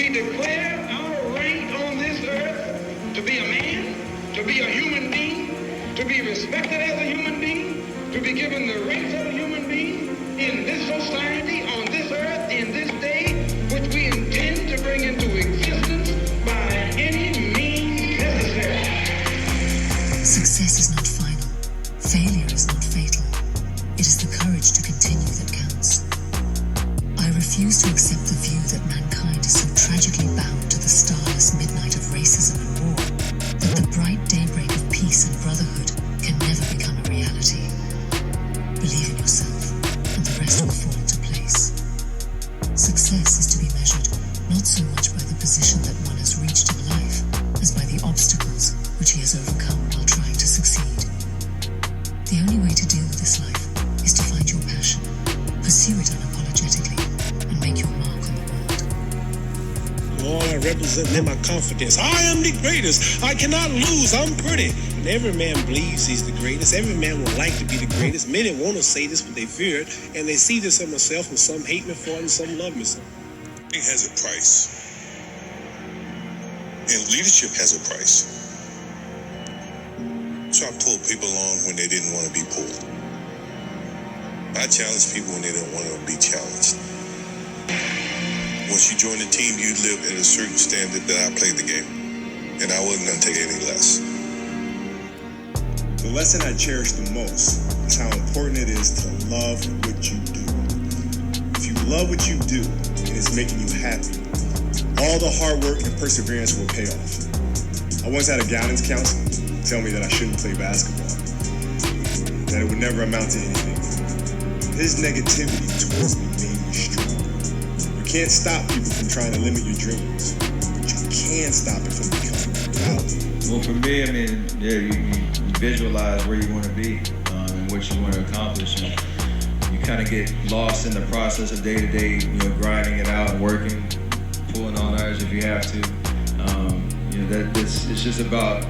we declare our right on this earth to be a man, to be a human being, to be respected as a human being, to be given the rights of a human being in this society, on this earth, in this day, which we intend to bring into existence by any means necessary. Success is not final. Failure is not fatal. It is the courage to continue that counts. I refuse to accept the view that mankind is so tragically bound to the starless midnight of racism and war that the bright daybreak of peace and brotherhood can never become a reality. Believe in yourself, and the rest will fall into place. Success is to be measured not so much by the position that one has reached in life as by the obstacles which he has overcome while trying to succeed. The only way to deal with this life is to find your passion, pursue it unapologetically, and make your mark on the world. All I represent in my confidence. I am the greatest. I cannot lose. I'm pretty. And every man believes he's the greatest. Every man would like to be the greatest. Many want to say this, but they fear it. And they see this in myself, and some hate me for it, and some love me. It has a price. And leadership has a price. So I pulled people along when they didn't want to be pulled. I challenge people when they don't want to be challenged. Once you join the team, you live at a certain standard that I played the game. And I wasn't going to take any less. The lesson I cherish the most is how important it is to love what you do. If you love what you do and it's making you happy, all the hard work and perseverance will pay off. I once had a guidance counselor tell me that I shouldn't play basketball, that it would never amount to anything. His negativity towards me made me strong. You can't stop people from trying to limit your dreams, but you can stop it from becoming reality. Well, for me, I mean, yeah, you visualize where you want to be and what you want to accomplish, and you kind of get lost in the process of day to day, grinding it out and working, pulling on ours if you have to. It's just about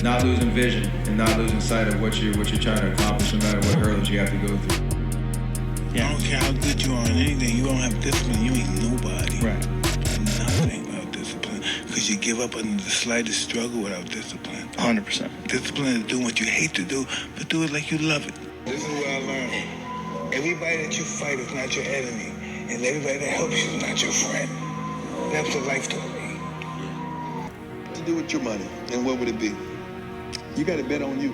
not losing vision and not losing sight of what you're trying to accomplish, no matter what hurdles you have to go through. Yeah, I don't care how good you are in anything. You don't have discipline, you ain't nobody. Right. Nothing without discipline. Because you give up under the slightest struggle without discipline. 100%. Discipline is doing what you hate to do, but do it like you love it. This is what I learned. Everybody that you fight is not your enemy, and everybody that helps you is not your friend. That's what life taught me. What to do with your money, and what would it be? You got to bet on you.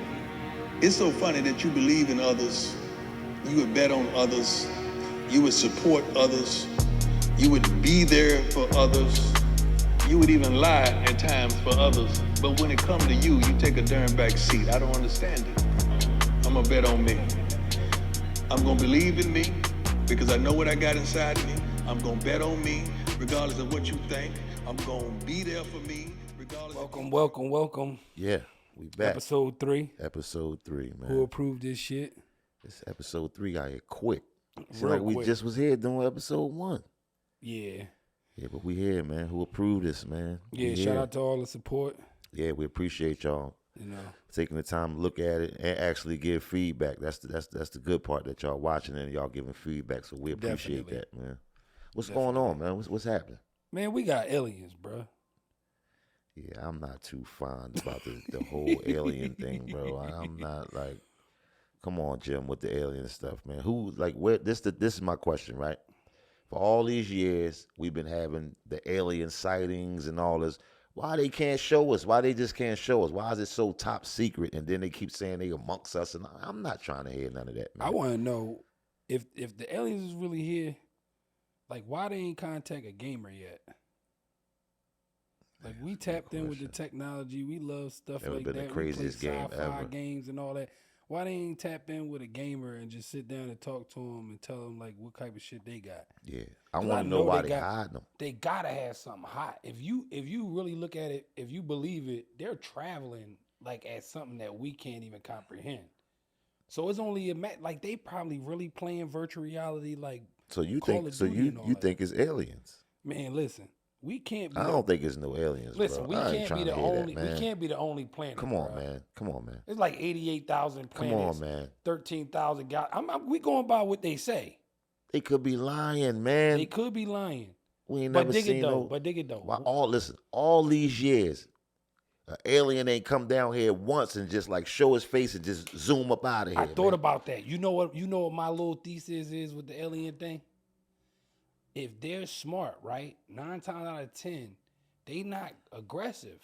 It's so funny that you believe in others. You would bet on others. You would support others. You would be there for others. You would even lie at times for others. But when it comes to you, you take a darn back seat. I don't understand it. I'm going to bet on me. I'm going to believe in me because I know what I got inside of me. I'm going to bet on me regardless of what you think. I'm going to be there for me regardless Welcome. Yeah. We back. Episode 3, man. Who approved this shit? This episode 3 got here quick. Seems Real like we quick. just was here doing episode 1. Yeah. Yeah, but we here, man. Who approved this, man? Yeah, shout out to all the support. Yeah, we appreciate y'all taking the time to look at it and actually give feedback. That's the good part, that y'all watching and y'all giving feedback. So we appreciate that, man. What's going on, man? What's happening? Man, we got aliens, bro. Yeah, I'm not too fond about the whole alien thing, bro. I'm not like, come on, Jim, with the alien stuff, man. This is my question, right? For all these years, we've been having the alien sightings and all this. Why they can't show us? Why they just can't show us? Why is it so top secret? And then they keep saying they amongst us, and I'm not trying to hear none of that, man. I want to know if the aliens is really here, like why they ain't contact a gamer yet? Like we tapped in with the technology. We love stuff like that. Been the craziest game ever. Games and all that. Why they ain't tap in with a gamer and just sit down and talk to them and tell them like what type of shit they got? Yeah, I want to know why they hide them. They gotta have something hot. If you really look at it, if you believe it, they're traveling like at something that we can't even comprehend. So it's only like they probably really playing virtual reality like. So you think? So you think it's aliens? Man, listen. We can't be. I don't think it's no aliens. Listen, bro. we can't be the only. We can't be the only planet. Come on, man. It's like 88,000 planets. Come on, man. 13,000 guys. We going by what they say. They could be lying, man. They could be lying. We ain't But never dig it seen though. no. But dig it though. Why, all these years, an alien ain't come down here once and just like show his face and just zoom up out of here. I thought about that. You know what my little thesis is with the alien thing? If they're smart, right? 9 times out of 10, they not aggressive.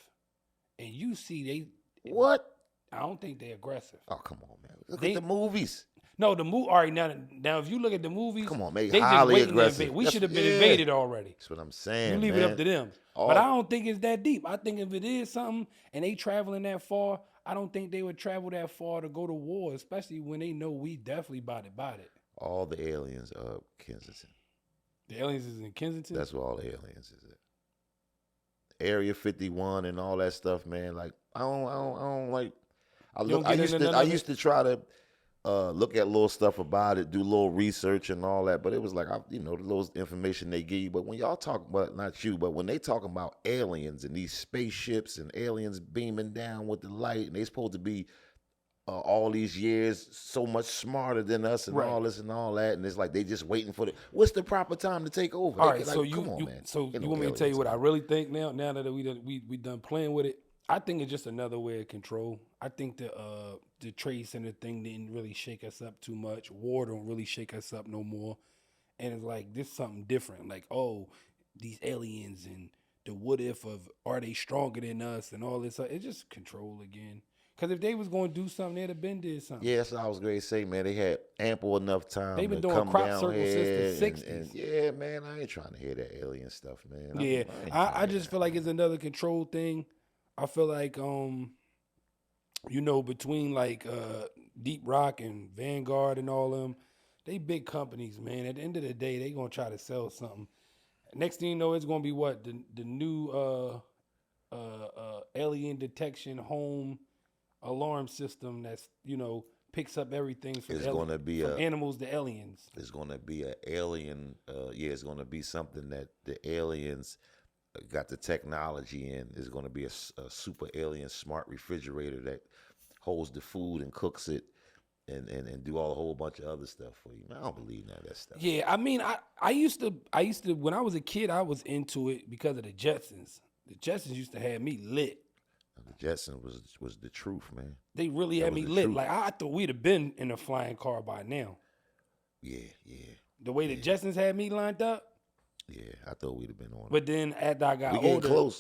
And you see What? I don't think they're aggressive. Oh, come on, man. Look at the movies. No, the movie. All right, now if you look at the movies, Come on, man. they Highly just waiting aggressive. to invade. We That's- should have been yeah. invaded already. That's what I'm saying. You leave man. it up to them. But I don't think it's that deep. I think if it is something and they traveling that far, I don't think they would travel that far to go to war, especially when they know we definitely bought it. All the aliens are Kensington. The aliens is in Kensington? That's where all the aliens is at. Area 51 and all that stuff, man. Like I don't like. I used to try to look at little stuff about it, do a little research and all that, but it was like the little information they give you. But when y'all talk about, not you, but when they talking about aliens and these spaceships and aliens beaming down with the light, and they supposed to be all these years so much smarter than us and all this and all that, and it's like they just waiting for what's the proper time to take over? All right, like, so come on, man. So you want me to tell you what I really think now that we done playing with it? I think it's just another way of control. I think the Trade Center thing didn't really shake us up too much. War don't really shake us up no more. And it's like this something different. Like, oh, these aliens and the what if of are they stronger than us and all this. It's just control again. Because if they was going to do something, they'd have been did something. Yeah, that's what I was going to say, man. They had ample enough time. They've been to doing come crop down circles here since the 60s. And yeah, man, I ain't trying to hear that alien stuff, man. Yeah, I just feel like it's another control thing. I feel like, between like Deep Rock and Vanguard and all them, they big companies, man. At the end of the day, they gonna try to sell something. Next thing you know, it's gonna be what the new alien detection home alarm system that's picks up everything from animals to aliens. It's gonna be an alien. It's gonna be something that the aliens got the technology in. Is going to be a super alien smart refrigerator that holds the food and cooks it and do all a whole bunch of other stuff for you. Man, I don't believe none of that stuff. Yeah, I mean, I used to when I was a kid, I was into it because of the Jetsons. The Jetsons used to have me lit. The Jetsons was the truth, man. They really had me lit. Like I thought we'd have been in a flying car by now. Yeah. The way the Jetsons had me lined up. Yeah, I thought we'd have been on. But then after I got older,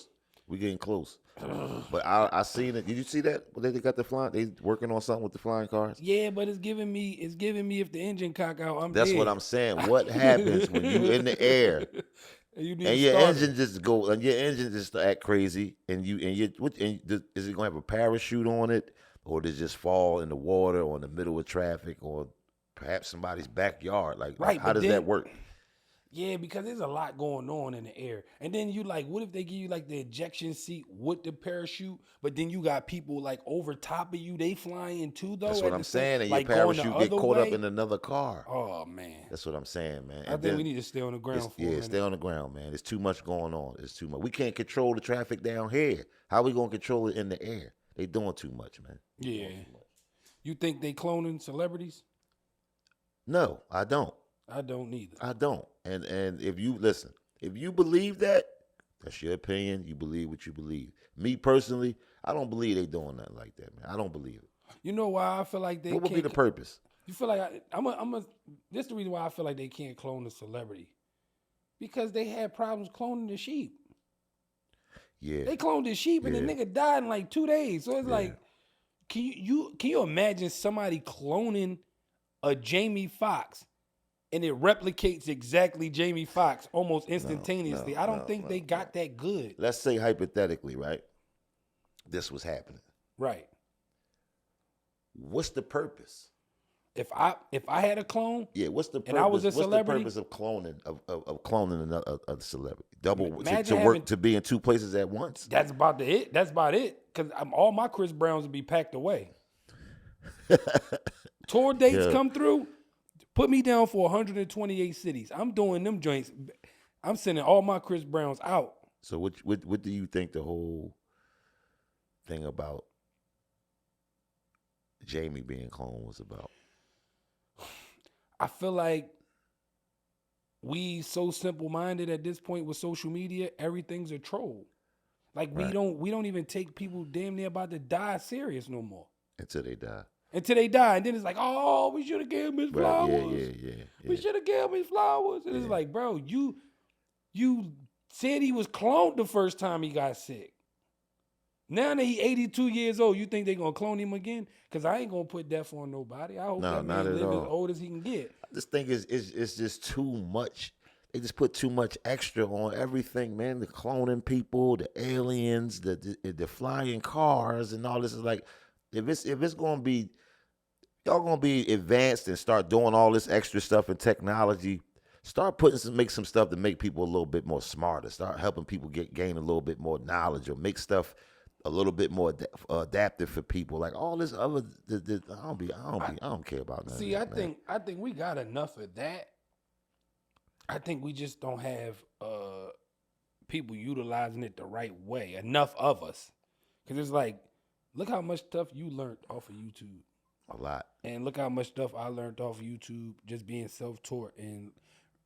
we getting close. But I seen it. Did you see that? They got the flying. They working on something with the flying cars. Yeah, but it's giving me if the engine cock out, That's dead. What I'm saying. What happens when you in the air and your engine just act crazy and is it gonna have a parachute on it or does it just fall in the water or in the middle of traffic or perhaps somebody's backyard? Like how does that work? Yeah, because there's a lot going on in the air. And then you like, what if they give you like the ejection seat with the parachute, but then you got people like over top of you, they flying too though? That's what I'm saying. And like your parachute get caught up in another car. Oh, man. That's what I'm saying, man. I think we need to stay on the ground for a minute. Stay on the ground, man. There's too much going on. It's too much. We can't control the traffic down here. How we going to control it in the air? They doing too much, man. Yeah. You think they cloning celebrities? No, I don't. I don't either. I don't. And if you believe that, that's your opinion. You believe what you believe. Me personally, I don't believe they doing nothing like that, man. I don't believe it. You know why I feel like they? What would be the purpose? You feel like this is the reason why I feel like they can't clone a celebrity, because they had problems cloning the sheep. Yeah, they cloned the sheep and the nigga died in like 2 days. So it's like, can you imagine somebody cloning a Jamie Foxx? And it replicates exactly Jamie Foxx almost instantaneously. No, I don't think they got that good. Let's say hypothetically, right? This was happening. Right. What's the purpose? If I had a clone, what's the purpose? And I was a celebrity, what's the purpose of cloning another celebrity? To be in two places at once? That's about it. That's about it. Because all my Chris Browns would be packed away. Tour dates come through. Put me down for 128 cities. I'm doing them joints. I'm sending all my Chris Browns out. So what do you think the whole thing about Jamie being cloned was about? I feel like we so simple minded at this point with social media. Everything's a troll. Like we don't even take people damn near about to die serious no more Until they die. Until they die, and then it's like, oh, we should have gave him his flowers. Yeah. We should have gave him his flowers. And it's like, bro, you said he was cloned the first time he got sick. Now that he 82 years old, you think they gonna clone him again? Because I ain't gonna put death on nobody. I hope that man live as old as he can get. This thing is just too much. They just put too much extra on everything, man. The cloning people, the aliens, the flying cars, and all this is like, if it's gonna be, y'all gonna be advanced and start doing all this extra stuff in technology. Start make some stuff to make people a little bit more smarter. Start helping people gain a little bit more knowledge, or make stuff a little bit more adaptive for people. Like all this other, I don't care about that. See, I think we got enough of that. I think we just don't have people utilizing it the right way. Enough of us, because it's like, look how much stuff you learned off of YouTube. A lot. And look how much stuff I learned off of YouTube, just being self-taught and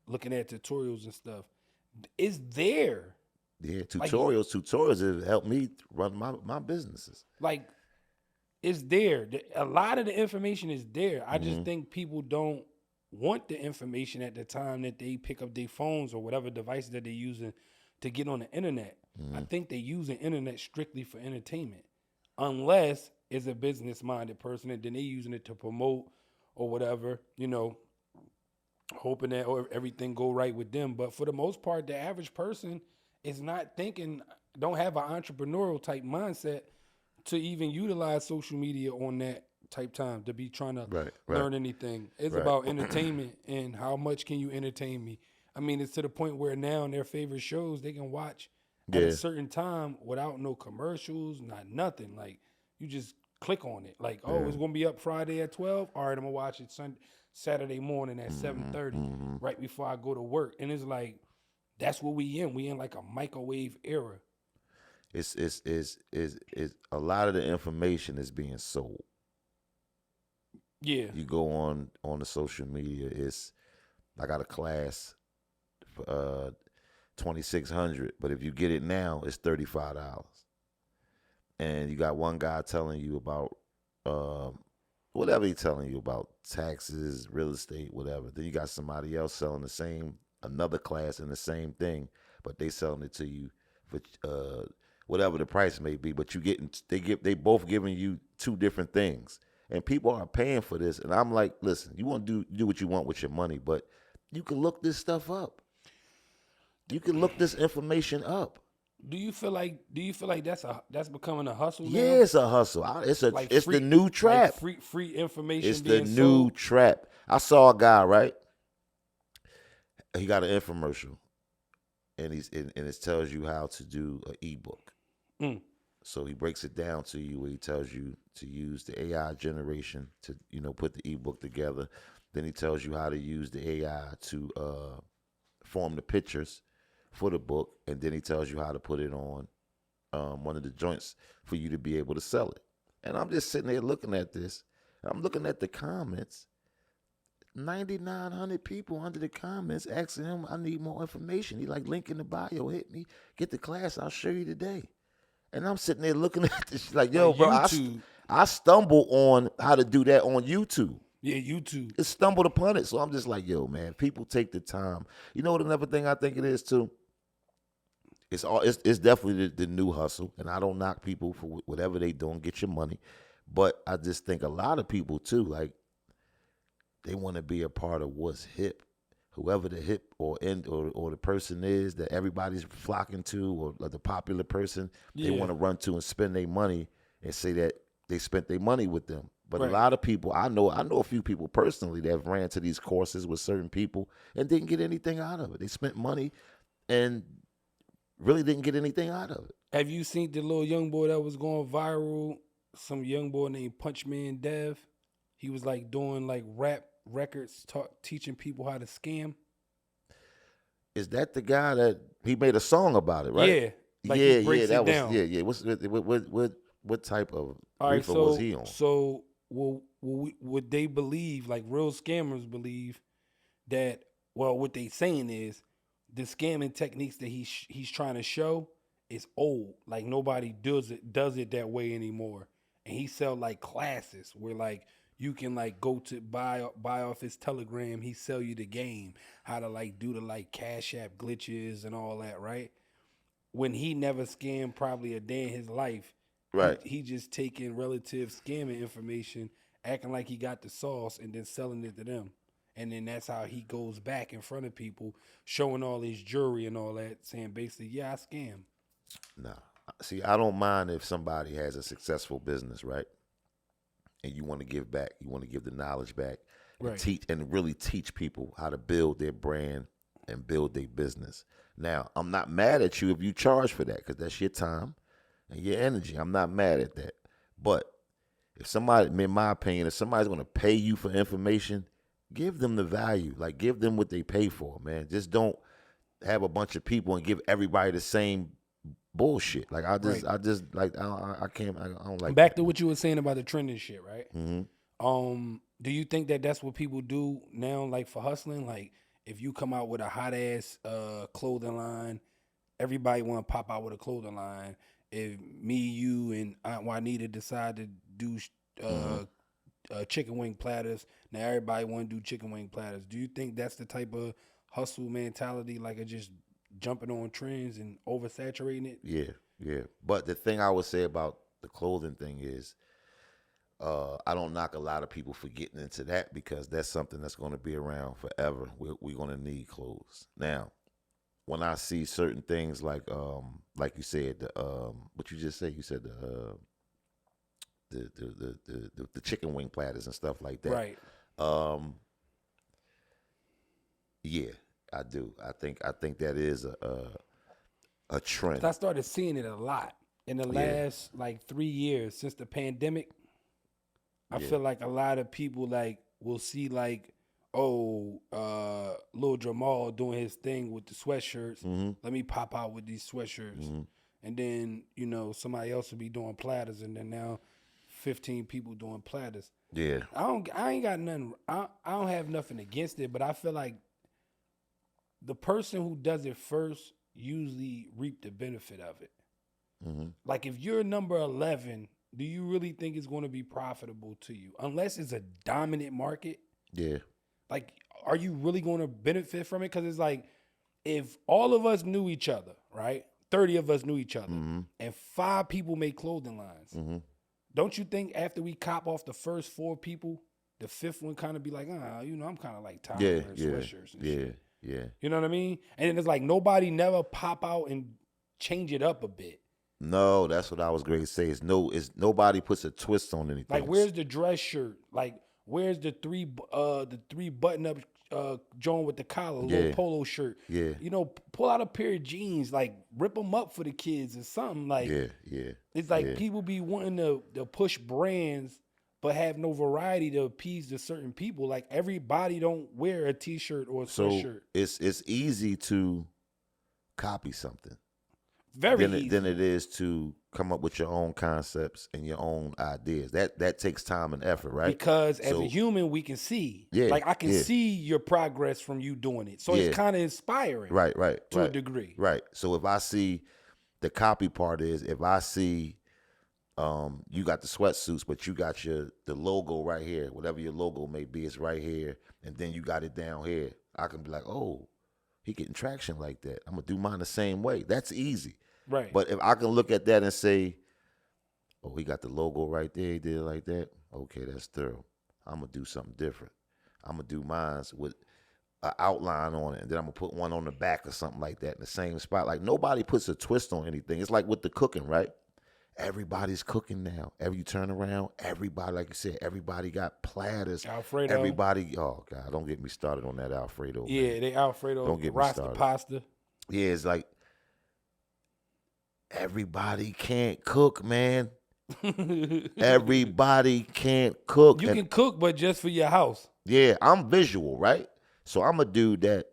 looking at tutorials and stuff. It's there. Yeah, tutorials have helped me run my businesses. Like, it's there. A lot of the information is there. I just think people don't want the information at the time that they pick up their phones or whatever devices that they're using to get on the internet. I think they use the internet strictly for entertainment, unless it's a business-minded person and then they using it to promote or whatever, hoping that everything go right with them. But for the most part, the average person is not thinking, don't have an entrepreneurial type mindset to even utilize social media on that type time to be trying to learn anything. It's about entertainment and how much can you entertain me. I mean, it's to the point where now in their favorite shows they can watch at a certain time without no commercials, not nothing. Like, you just click on it. Like, it's gonna be up Friday at 12. All right, I'm gonna watch it Saturday morning at 7:30, right before I go to work. And it's like, that's what we in. We in like a microwave era. It's a lot of the information is being sold. Yeah. You go on the social media. I got a class for $2,600, but if you get it now, it's $35. And you got one guy telling you about whatever he's telling you about, taxes, real estate, whatever. Then you got somebody else selling another class in the same thing, but they selling it to you for whatever the price may be. But they both giving you two different things, and people are paying for this. And I'm like, listen, you want to do what you want with your money, but you can look this stuff up. You can look this information up. Do you feel like that's becoming a hustle now? Yeah, it's a hustle. It's the new trap. Like free information. It's being the new sold. trap. I saw a guy, right? He got an infomercial, and it tells you how to do an ebook. So he breaks it down to you where he tells you to use the AI generation to put the ebook together. Then he tells you how to use the AI to form the pictures for the book, and then he tells you how to put it on one of the joints for you to be able to sell it. And I'm just sitting there looking at this. I'm looking at the comments. 9,900 people under the comments asking him, I need more information. He like, link in the bio, hit me, get the class, I'll show you today. And I'm sitting there looking at this like, yo, bro, I stumble on how to do that on YouTube. Yeah, YouTube. It stumbled upon it. So I'm just like, yo, man, people take the time. You know what another thing I think it is too? It's definitely the new hustle. And I don't knock people for whatever they doing, get your money. But I just think a lot of people too, like, they want to be a part of what's hip. Whoever the hip or the person is that everybody's flocking to, or the popular person, they want to run to and spend their money and say that they spent their money with them. But a lot of people, I know a few people personally that have ran to these courses with certain people and didn't get anything out of it. They spent money and really didn't get anything out of it. Have you seen the little young boy that was going viral? Some young boy named Punchman Dev. He was like doing like rap records, teaching people how to scam. Is that the guy that he made a song about it, right? Yeah, like he breaks that it down. What type of reefer was he on? So, would they believe, like real scammers believe, that Well, what they saying is the scamming techniques that he's trying to show is old. Like nobody does it that way anymore. And he sell like classes where like you can like go to buy off his Telegram. He sell you the game, how to like do the like Cash App glitches and all that, right? When he never scammed probably a day in his life. Right. He just taking relative scamming information, acting like he got the sauce, and then selling it to them. And then that's how he goes back in front of people, showing all his jewelry and all that, saying basically, yeah, I scam. Nah. See, I don't mind if somebody has a successful business, right? And you want to give back. You want to give the knowledge back. And Right. teach and really teach people how to build their brand and build their business. Now, I'm not mad at you if you charge for that because that's your time and your energy. I'm not mad at that. But if somebody, in my opinion, if somebody's going to pay you for information, give them the value. Like, give them what they pay for, man. Just don't have a bunch of people and give everybody the same bullshit. Like, I don't like Back to what you were saying about the trending shit, right? Mm-hmm. Do you think that that's what people do now, like for hustling? Like, if you come out with a hot ass clothing line, everybody want to pop out with a clothing line. If me, you, and Aunt Juanita decide to do chicken wing platters, now everybody want to do chicken wing platters. Do you think that's the type of hustle mentality, like just jumping on trends and oversaturating it? Yeah. But the thing I would say about the clothing thing is, I don't knock a lot of people for getting into that because that's something that's going to be around forever. We're going to need clothes. Now, when I see certain things like you said, what you just said, you said the chicken wing platters and stuff like that. Right. Yeah, I do. I think that is a trend. I started seeing it a lot in the last like 3 years since the pandemic. I feel like a lot of people like will see like, Lil Jamal doing his thing with the sweatshirts. Mm-hmm. Let me pop out with these sweatshirts. Mm-hmm. And then, somebody else will be doing platters, and then now 15 people doing platters. Yeah. I ain't got nothing. I don't have nothing against it, but I feel like the person who does it first usually reap the benefit of it. Mm-hmm. Like if you're number 11, do you really think it's going to be profitable to you? Unless it's a dominant market. Yeah. Like, are you really going to benefit from it? Because it's like, if all of us knew each other, right? 30 of us knew each other, Mm-hmm. and 5 people made clothing lines. Mm-hmm. Don't you think after we cop off the first 4 people, the 5th one kind of be like, I'm kind of like tired of wearing sweatshirts and shit. Yeah. You know what I mean? And then it's like nobody never pop out and change it up a bit. No, that's what I was going to say. It's nobody puts a twist on anything. Like, where's the dress shirt? Like, where's the three button up joint with the collar, little polo shirt? Yeah. Pull out a pair of jeans, like rip them up for the kids or something. Like, yeah. It's like people be wanting to push brands, but have no variety to appease to certain people. Like, everybody don't wear a t-shirt or a sweatshirt. It's easy to copy something. Very easy. Than it is to come up with your own concepts and your own ideas. That takes time and effort, right? Because as a human, we can see. Yeah, like, I can see your progress from you doing it. So it's kind of inspiring. Right. To a degree. Right. So if I see, the copy part is, if I see you got the sweatsuits, but you got the logo right here, whatever your logo may be, it's right here, and then you got it down here, I can be like, oh, he getting traction like that. I'm going to do mine the same way. That's easy. Right. But if I can look at that and say, oh, he got the logo right there, he did it like that, okay, that's thorough. I'm going to do something different. I'm going to do mine with an outline on it, and then I'm going to put one on the back or something like that in the same spot. Like, nobody puts a twist on anything. It's like with the cooking, right? Everybody's cooking now. You turn around, everybody, like you said, everybody got platters. Alfredo. Everybody, oh, God, don't get me started on that Alfredo. Yeah, man. they Alfredo, don't get me Rasta started. pasta. Yeah, it's like, everybody can't cook, man. Everybody can't cook. You can cook, but just for your house. Yeah, I'm visual, right? So I'm a dude that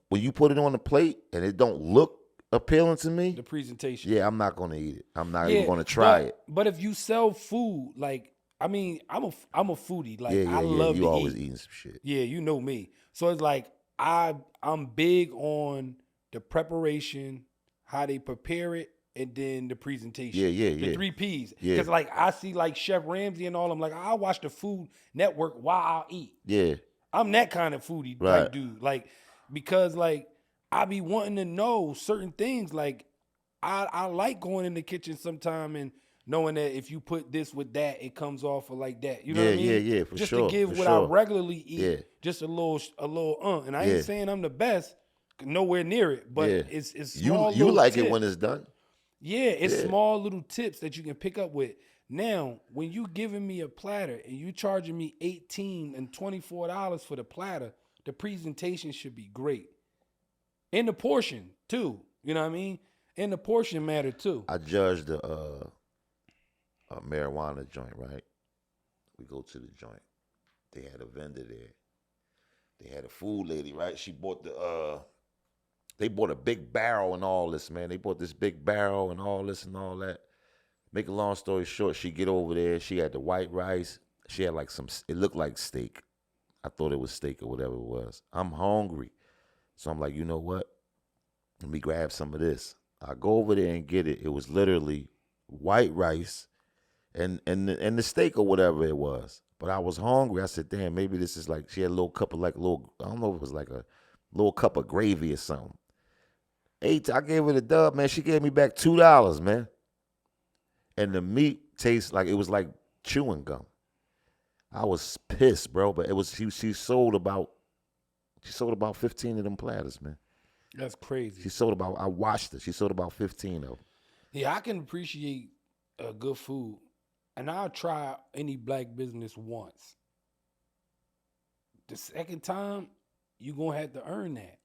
when you put it on the plate and it don't look appealing to me, the presentation. Yeah, I'm not going to eat it. I'm not even going to try it. But if you sell food, like, I mean, I'm a foodie. Like, I love to eat. You always eating some shit. Yeah, you know me. So it's like, I'm big on the preparation, how they prepare it, and then the presentation. The 3 Ps. Because like I see like Chef Ramsay and all them, like I watch the Food Network while I eat. Yeah. I'm that kind of foodie type dude. Like, because like I be wanting to know certain things. Like I like going in the kitchen sometime and knowing that if you put this with that, it comes off like that. You know what I mean? Yeah, for just sure. to give for what sure. I regularly eat, Yeah. just a little. And I ain't saying I'm the best, nowhere near it. But it's small. You like tips. it when it's done. Yeah, it's small little tips that you can pick up with. Now, when you giving me a platter and you charging me $18 and $24 for the platter, the presentation should be great. And the portion too. You know what I mean? And the portion matter too. I judged a marijuana joint, right? We go to the joint. They had a vendor there. They had a food lady, right? She bought they bought a big barrel and all this, man. They bought this big barrel and all this and all that. Make a long story short, she get over there. She had the white rice. She had like it looked like steak. I thought it was steak or whatever it was. I'm hungry. So I'm like, you know what? Let me grab some of this. I go over there and get it. It was literally white rice and the steak or whatever it was. But I was hungry. I said, damn, maybe this is like, she had a little cup of I don't know if it was like a little cup of gravy or something. I gave her the dub, man. She gave me back $2, man. And the meat tastes like, it was like chewing gum. I was pissed, bro. But it was, she sold about 15 of them platters, man. That's crazy. I watched her. She sold about 15 of them. Yeah, I can appreciate good food. And I'll try any black business once. The second time, you're going to have to earn that.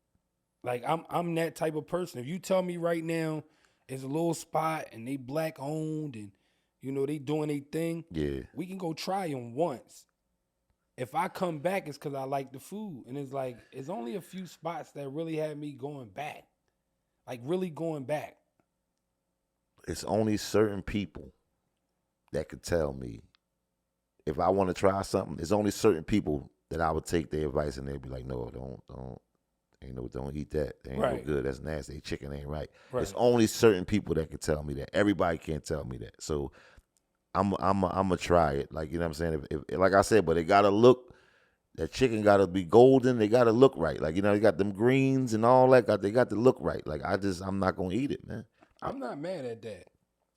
Like, I'm that type of person. If you tell me right now it's a little spot and they black owned and, you know, they doing their thing, we can go try them once. If I come back, it's because I like the food. And it's like, it's only a few spots that really had me going back. Like, really going back. It's only certain people that could tell me if I want to try something. It's only certain people that I would take their advice and they'd be like, no, don't eat that. That ain't no good. That's nasty. Chicken ain't right. It's only certain people that can tell me that. Everybody can't tell me that. So I'm gonna try it. Like, you know what I'm saying? If like I said, but it gotta look, that chicken gotta be golden. They gotta look right. Like, you know, you got them greens and all that. They got to look right. Like, I'm not gonna eat it, man. I'm not mad at that.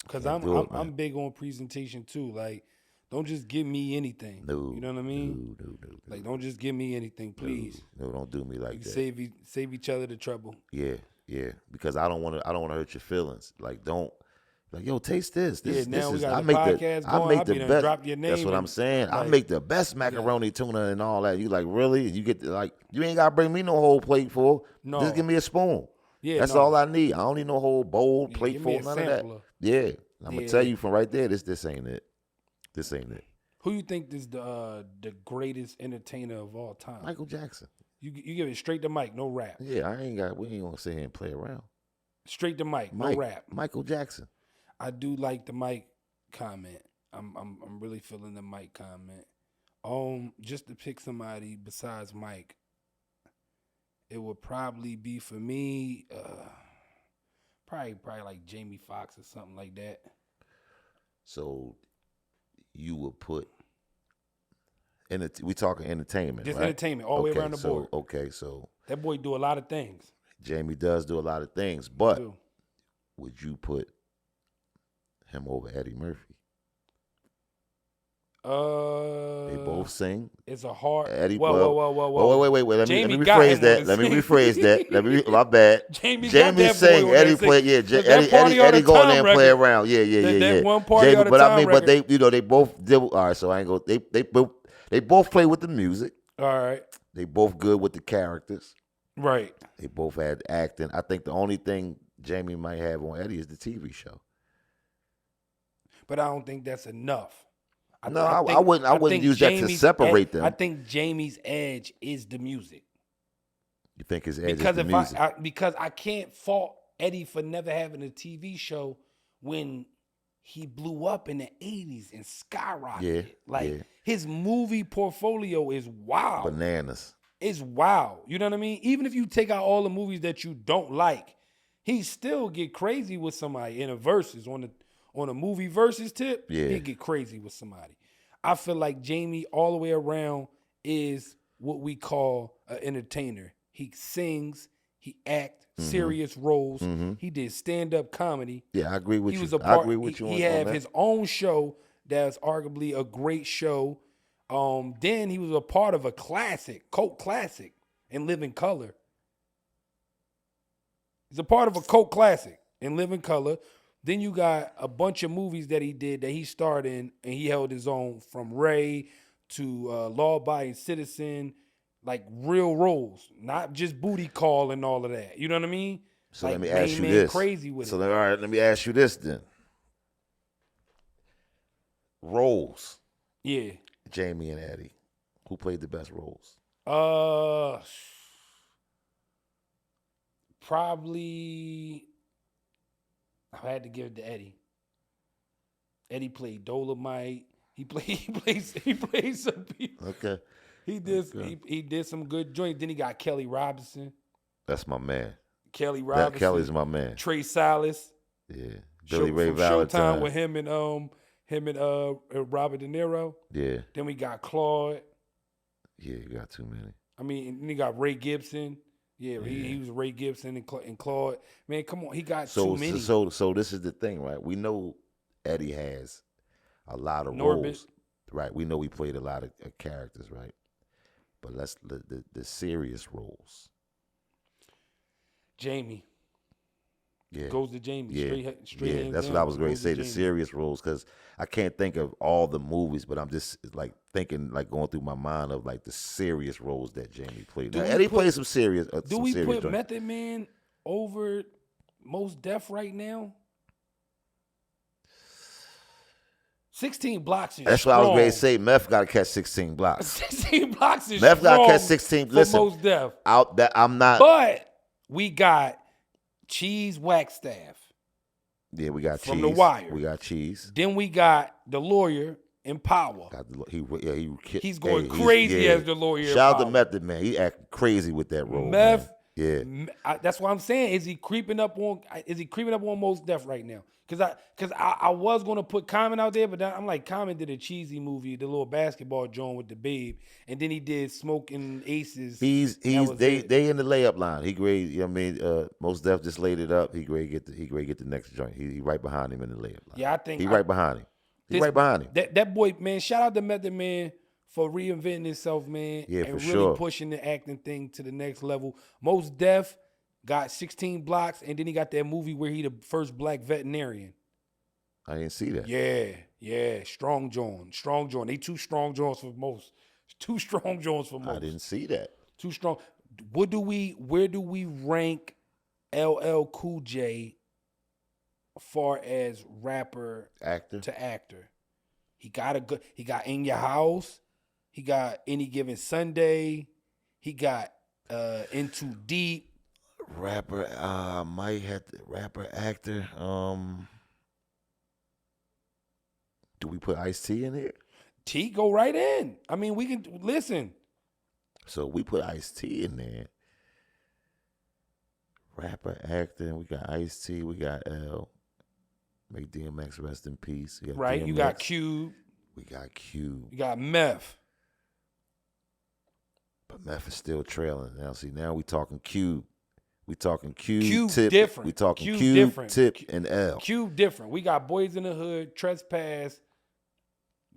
Because I'm big on presentation too. Like, don't just give me anything. No. You know what I mean? No. Like, don't just give me anything, please. No, don't do me like that. Save each other the trouble. Yeah. Because I don't want to hurt your feelings. Like, don't. Like, yo, taste this. This now we is. got I the make podcast I going. make I the be done best. drop your name That's what I'm and, saying. I like, make the best macaroni tuna and all that. You like, really? You get you ain't gotta bring me no whole plate full. No. Just give me a spoon. Yeah, that's all I need. I don't need no whole bowl, plate full, none of that. sampler. Yeah, I'm gonna tell you from right there. This ain't it. This ain't it. Who you think is the greatest entertainer of all time? Michael Jackson. You give it straight to Mike, no rap. Yeah, we ain't gonna sit here and play around. Straight to Mike, no rap. Michael Jackson. I do like the Mike comment. I'm really feeling the Mike comment. Just to pick somebody besides Mike, it would probably be for me, probably like Jamie Foxx or something like that. So you would put we talking entertainment, just right? Entertainment all the way around the board. Okay, so that boy do a lot of things. Jamie does do a lot of things, but would you put him over Eddie Murphy? They both sing. It's a hard. Eddie. Whoa. Wait. Let me rephrase that. Let me. My bad. Jamie sang. Eddie play. Yeah. Eddie go in there and play around. Yeah. That one party Jamie, on the but time I mean, record. but they both did. All right. So I ain't go. They both play with the music. All right. They both good with the characters. Right. They both had acting. I think the only thing Jamie might have on Eddie is the TV show. But I don't think that's enough. I wouldn't use that to separate them. I think Jamie's edge is the music. You think his edge is the music? Because I can't fault Eddie for never having a TV show when he blew up in the 80s and skyrocketed. His movie portfolio is wild. Bananas. is wild. You know what I mean? Even if you take out all the movies that you don't like, he still get crazy with somebody in a versus on a movie versus tip. Yeah. He get crazy with somebody. I feel like Jamie all the way around is what we call an entertainer. He sings, he acts serious roles. He did stand-up comedy. Yeah, I agree with He you. was a part, I agree with you he on had that. his own show that's arguably a great show. Then he was a part of a cult classic, in Living Color. He's a part of a cult classic in Living Color. Then you got a bunch of movies that he did that he starred in, and he held his own, from Ray to Law-Abiding Citizen, like real roles, not just booty call and all of that. You know what I mean? So like, let me ask you man this. Crazy with so it. all right, let me ask you this then. Roles. Yeah. Jamie and Eddie. Who played the best roles? Probably I had to give it to Eddie. Eddie played Dolomite. He played some people. Okay. He did some good joints. Then he got Kelly Robinson. That's my man. Kelly Robinson. That Kelly's my man. Trey Salas. Yeah. Billy Ray from Valentine. Showtime with him and Robert De Niro. Yeah. Then we got Claude. Yeah, you got too many. I mean, and then he got Ray Gibson. Yeah. He was Ray Gibson and Claude. Man, come on, he got too many. So this is the thing, right? We know Eddie has a lot of roles, right? We know he played a lot of characters, right? But let's the serious roles. Jamie. Yeah. Goes to Jamie. Yeah. Straight yeah. That's what I was going to say. The serious roles, because I can't think of all the movies, but I'm just like thinking, like going through my mind of like the serious roles that Jamie played. Now, Eddie played some serious. Do we put Method Man over Mos Def right now? 16 blocks is That's what I was going to say. Meth got to catch 16 blocks. 16 blocks is Meth got to catch strong 16. for Listen, Mos Def. I'm not. But we got Cheese Wagstaff. Yeah, we got from Cheese. The Wire. We got Cheese. Then we got the lawyer in Power. He's going crazy as the lawyer. Shout out to Method Man. He acting crazy with that role. Meth. Man. Yeah. That's what I'm saying. Is he creeping up on Mos Def right now? Because I was gonna put Common out there, but then I'm like, Common did a cheesy movie, the little basketball joint with the babe, and then he did Smoking Aces. They in the layup line. He great. You know what I mean? Mos Def just laid it up. He great get the next joint. He right behind him in the layup line. Yeah, I think he right behind him. Right behind him. That boy, man. Shout out to Method Man for reinventing himself, man. Yeah, and for really sure. pushing the acting thing to the next level. Mos Def got 16 blocks, and then he got that movie where he the first black veterinarian. I didn't see that. Yeah. Strong John. They too strong Johns for most. Too strong Johns for most. I didn't see that. Too strong. Where do we rank LL Cool J as far as rapper to actor? He got In Your House. He got Any Given Sunday. He got Into Deep. Rapper, might have rapper actor. Do we put Ice-T in here? T go right in. I mean, we can listen. So we put Ice-T in there. Rapper, actor, we got Ice-T, we got L. Make DMX rest in peace. Right, DMX. you got Cube. We got Cube. You got Meth. But Meth is still trailing. Now we talking Cube. We talking Cube, Tip. Different. We talking Cube different. Tip, and L. Cube different. We got Boys in the Hood, Trespass.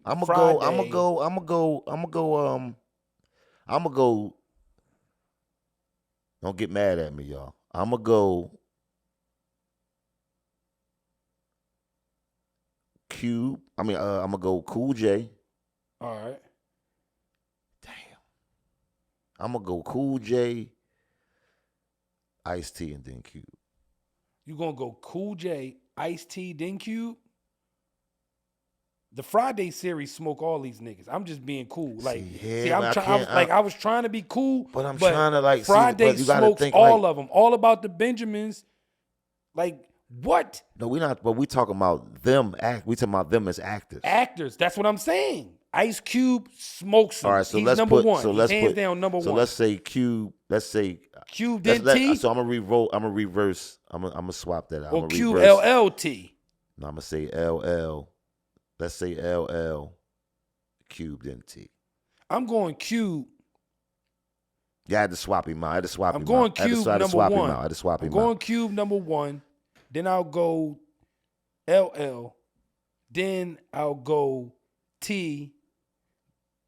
I'm gonna go. Don't get mad at me, y'all. I'm gonna go Cube. I'm gonna go Cool J. All right. Damn. I'm gonna go Cool J, Ice-T, and then Cube. You gonna go Cool J, Ice-T, then Cube? The Friday series smoke all these niggas. I'm just being cool. Like, I was trying to be cool, but I'm trying to like Friday smokes all of them. All about the Benjamins. Like, what? No, we not. But we talking about them. We talking about them as actors. Actors. That's what I'm saying. Ice Cube smokes him. All right, so He's let's number put. one. So He's let's hands put. down number so one. let's say Cube. Let's say Cube let's then T. So I'm gonna revolt. I'm gonna reverse. I'm gonna swap that out. Or I'm Cube reverse. LLT. No, I'm gonna say LL. Let's say LL. Cube then T. I'm going Cube. Yeah, I had to swap him out. I had to swap I'm him going out. I had to Cube swap number him one. out. I had to swap I'm him going out. Cube number one. Then I'll go LL. Then I'll go T.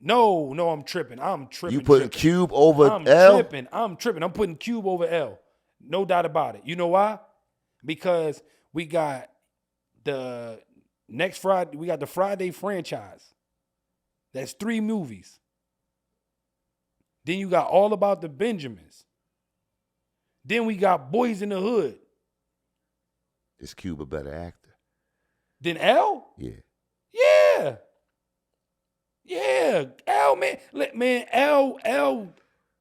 No, I'm tripping. You putting Cube over I'm L? tripping. I'm putting Cube over L. No doubt about it. You know why? Because we got the next Friday, we got the Friday franchise. That's 3 movies. Then you got All About the Benjamins. Then we got Boys in the Hood. Is Cube a better actor? Then L? Yeah. Yeah. Yeah. L, man. L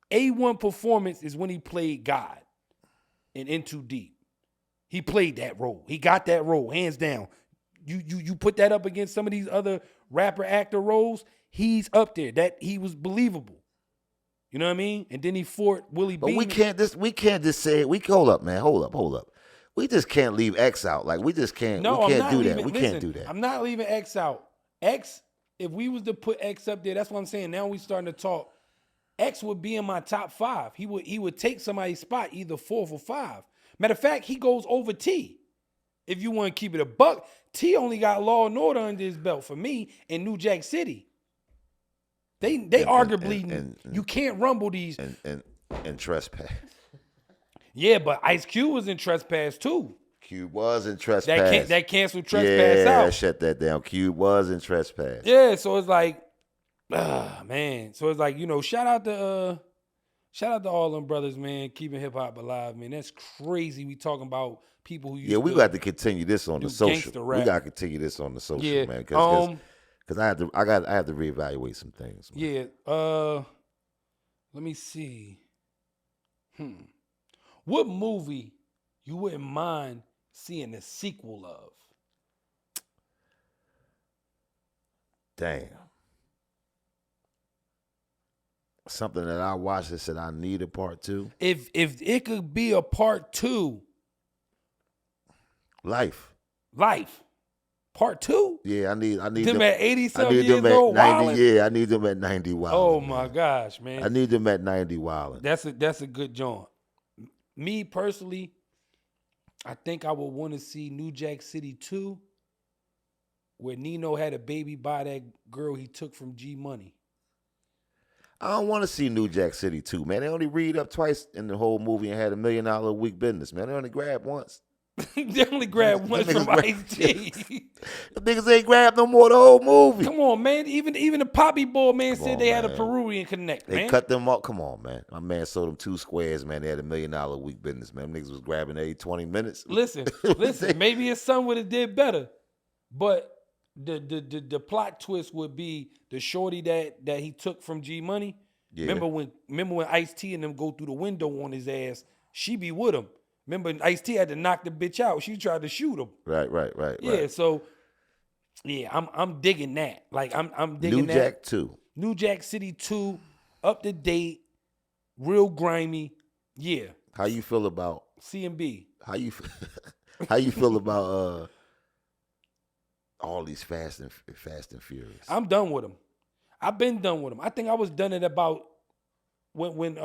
A1 performance is when he played God in In Too Deep. He played that role. He got that role, hands down. You put that up against some of these other rapper actor roles, he's up there. That he was believable. You know what I mean? And then he fought Willie But Beamen. we can't just say it. Hold up, man. Hold up. We just can't leave X out. Like we just can't. No, we I'm can't not do leaving, that. We listen, can't do that. I'm not leaving X out. X, if we was to put X up there, that's what I'm saying. Now we starting to talk. X would be in my top 5. He would take somebody's spot, either 4th or 5. Matter of fact, he goes over T. If you want to keep it a buck, T only got Law and Order under his belt for me in New Jack City. They arguably you can't rumble these and Trespass. Yeah, but Ice Cube was in Trespass too. Cube was in Trespass. That canceled Trespass out. Yeah, shut that down. Cube was in Trespass. Yeah, so it's like, man. So it's like, shout out to all them brothers, man, keeping hip hop alive, man. That's crazy. We talking about people who used we got to continue this on the social. We got to continue this on the social, man. Because I have to reevaluate some things. Man. Yeah. Let me see. What movie you wouldn't mind seeing a sequel of? Damn. Something that I watched that said I need a part 2. If it could be a part 2. Life. Part 2? Yeah, I need them at 80-something years them at old 90. wildin'? Yeah, I need them at 90 wildin'. Oh my gosh, man. I need them at 90 wildin'. That's a good joint. Me personally, I think I would want to see New Jack City 2, where Nino had a baby by that girl he took from G Money. I don't want to see New Jack City 2, man. They only read up twice in the whole movie and had $1 million a week business, man. They only grabbed once. They only grabbed once from Ice-T. The niggas ain't grabbed no more the whole movie. Come on, man. Even the Poppy Boy man said they had a Peruvian connect, man. They cut them off. Come on, man. My man sold them 2 squares, man. They had $1 million a week business, man. Them niggas was grabbing every 20 minutes. Listen. Maybe his son would have did better, but the plot twist would be the shorty that he took from G Money. Yeah. Remember when Ice-T and them go through the window on his ass? She be with him. Remember, Ice-T had to knock the bitch out. She tried to shoot him. Right. Yeah, right. So yeah, I'm digging that. Like I'm digging that. New Jack 2. New Jack City 2, up to date, real grimy. Yeah. How you feel about CMB? How you feel about all these Fast and Furious? I'm done with them. I've been done with them. I think I was done at about when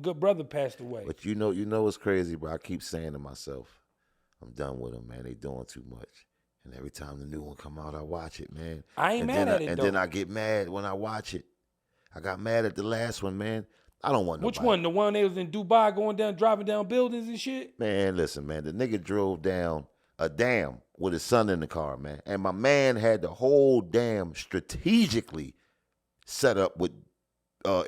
Good Brother passed away. But you know what's crazy, bro? I keep saying to myself, I'm done with them, man. They doing too much. And every time the new one come out, I watch it, man. I ain't mad at it, and though. then I get mad when I watch it. I got mad at the last one, man. I don't want Which nobody. one? The one that was in Dubai driving down buildings and shit? Man, listen, man. The nigga drove down a dam with his son in the car, man. And my man had the whole dam strategically set up with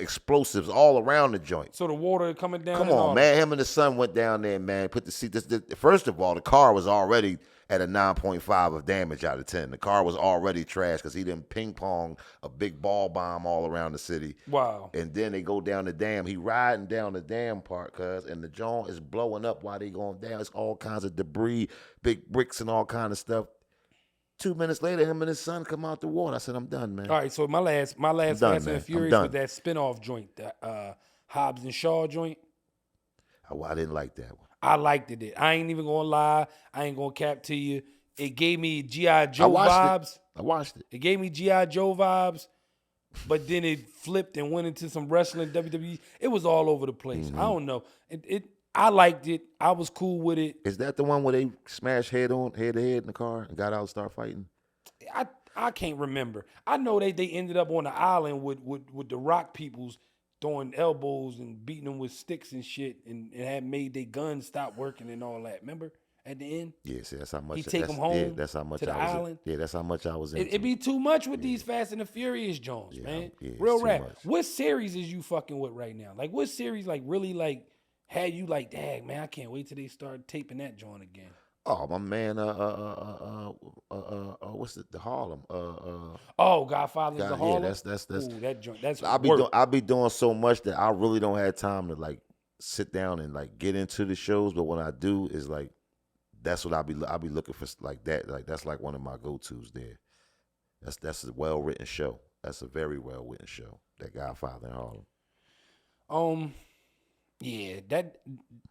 explosives all around the joint. So the water coming down. Come on, man. Him and the son went down there, man. Put the seat. First of all, the car was already at a 9.5 of damage out of 10. The car was already trashed because he didn't ping pong a big ball bomb all around the city. Wow. And then they go down the dam. He riding down the dam part, and the joint is blowing up while they going down. It's all kinds of debris, big bricks and all kind of stuff. 2 minutes later, him and his son come out the water. I said, I'm done, man. All right, so my last done, Fast man. and I'm Furious done. was that spinoff joint, the Hobbs and Shaw joint. I didn't like that one. I liked it. I ain't even gonna lie. I ain't gonna cap to you. It gave me G.I. Joe I watched vibes. it. I watched it. It gave me G.I. Joe vibes, but then it flipped and went into some wrestling, WWE. It was all over the place. I don't know. I liked it. I was cool with it. Is that the one where they smashed head to head in the car and got out and start fighting? I can't remember. I know they ended up on the island with the rock peoples throwing elbows and beating them with sticks and shit, and had made their guns stop working and all that. Remember at the end? Yeah, see, that's how much. He take them home. Yeah, that's how much to the I was. island. Yeah, that's how much I was into. It'd be too much with these Fast and the Furious Jones, man. Yeah, it's Real too rap. much. What series is you fucking with right now? Like, what series like really like had you like, dang man, I can't wait till they start taping that joint again. Oh my man, what's the Harlem? Oh, Godfather's the Harlem. Yeah, that's. Ooh, that joint. That's I be doing so much that I really don't have time to like sit down and like get into the shows. But when I do, is like that's what I'll be looking for like that. Like that's like one of my go-tos there. That's a well-written show. That's a very well-written show. That Godfather in Harlem. Yeah,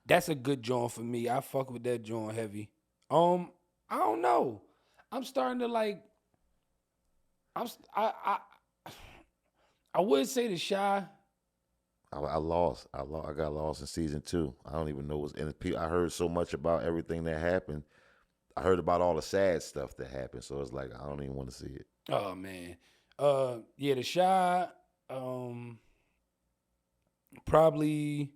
that's a good joint for me. I fuck with that joint heavy. I don't know. I'm starting to like. I would say The Shy. I got lost in season 2. I don't even know what's in it. I heard so much about everything that happened. I heard about all the sad stuff that happened. So it's like I don't even want to see it. Oh man. Yeah, The Shy. Probably.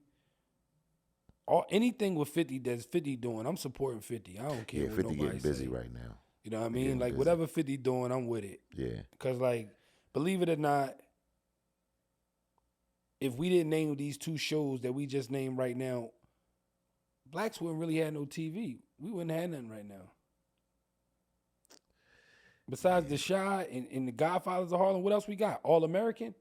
Anything with 50 that's 50 doing, I'm supporting 50. I don't care. Yeah, what 50 getting busy say. right now. You know what I mean? Like busy. whatever 50 doing, I'm with it. Yeah. Cause like, believe it or not, if we didn't name these 2 shows that we just named right now, blacks wouldn't really have no TV. We wouldn't have nothing right now. Besides The Shy and the Godfathers of Harlem, what else we got? All American?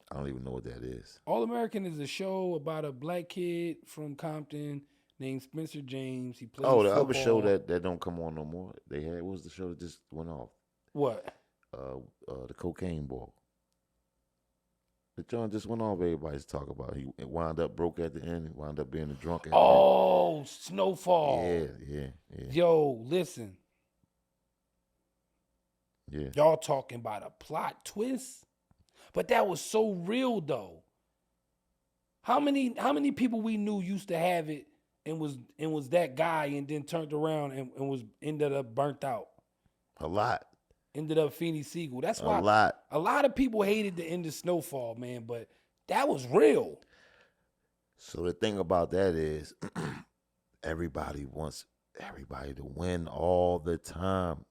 I don't even know what that is. All American is a show about a black kid from Compton named Spencer James. He plays the football. other show that don't come on no more. What was the show that just went off? What? The Cocaine Ball. The joint just went off. Everybody's talking about. He wound up broke at the end. He wound up being a drunk at the end. Snowfall. Yeah. Yo, listen. Yeah. Y'all talking about a plot twist? But that was so real though. How many people we knew used to have it and was that guy and then turned around and was ended up burnt out? A lot. Ended up Feeney Siegel. That's why a lot of people hated the end of Snowfall, man, but that was real. So the thing about that is everybody wants everybody to win all the time.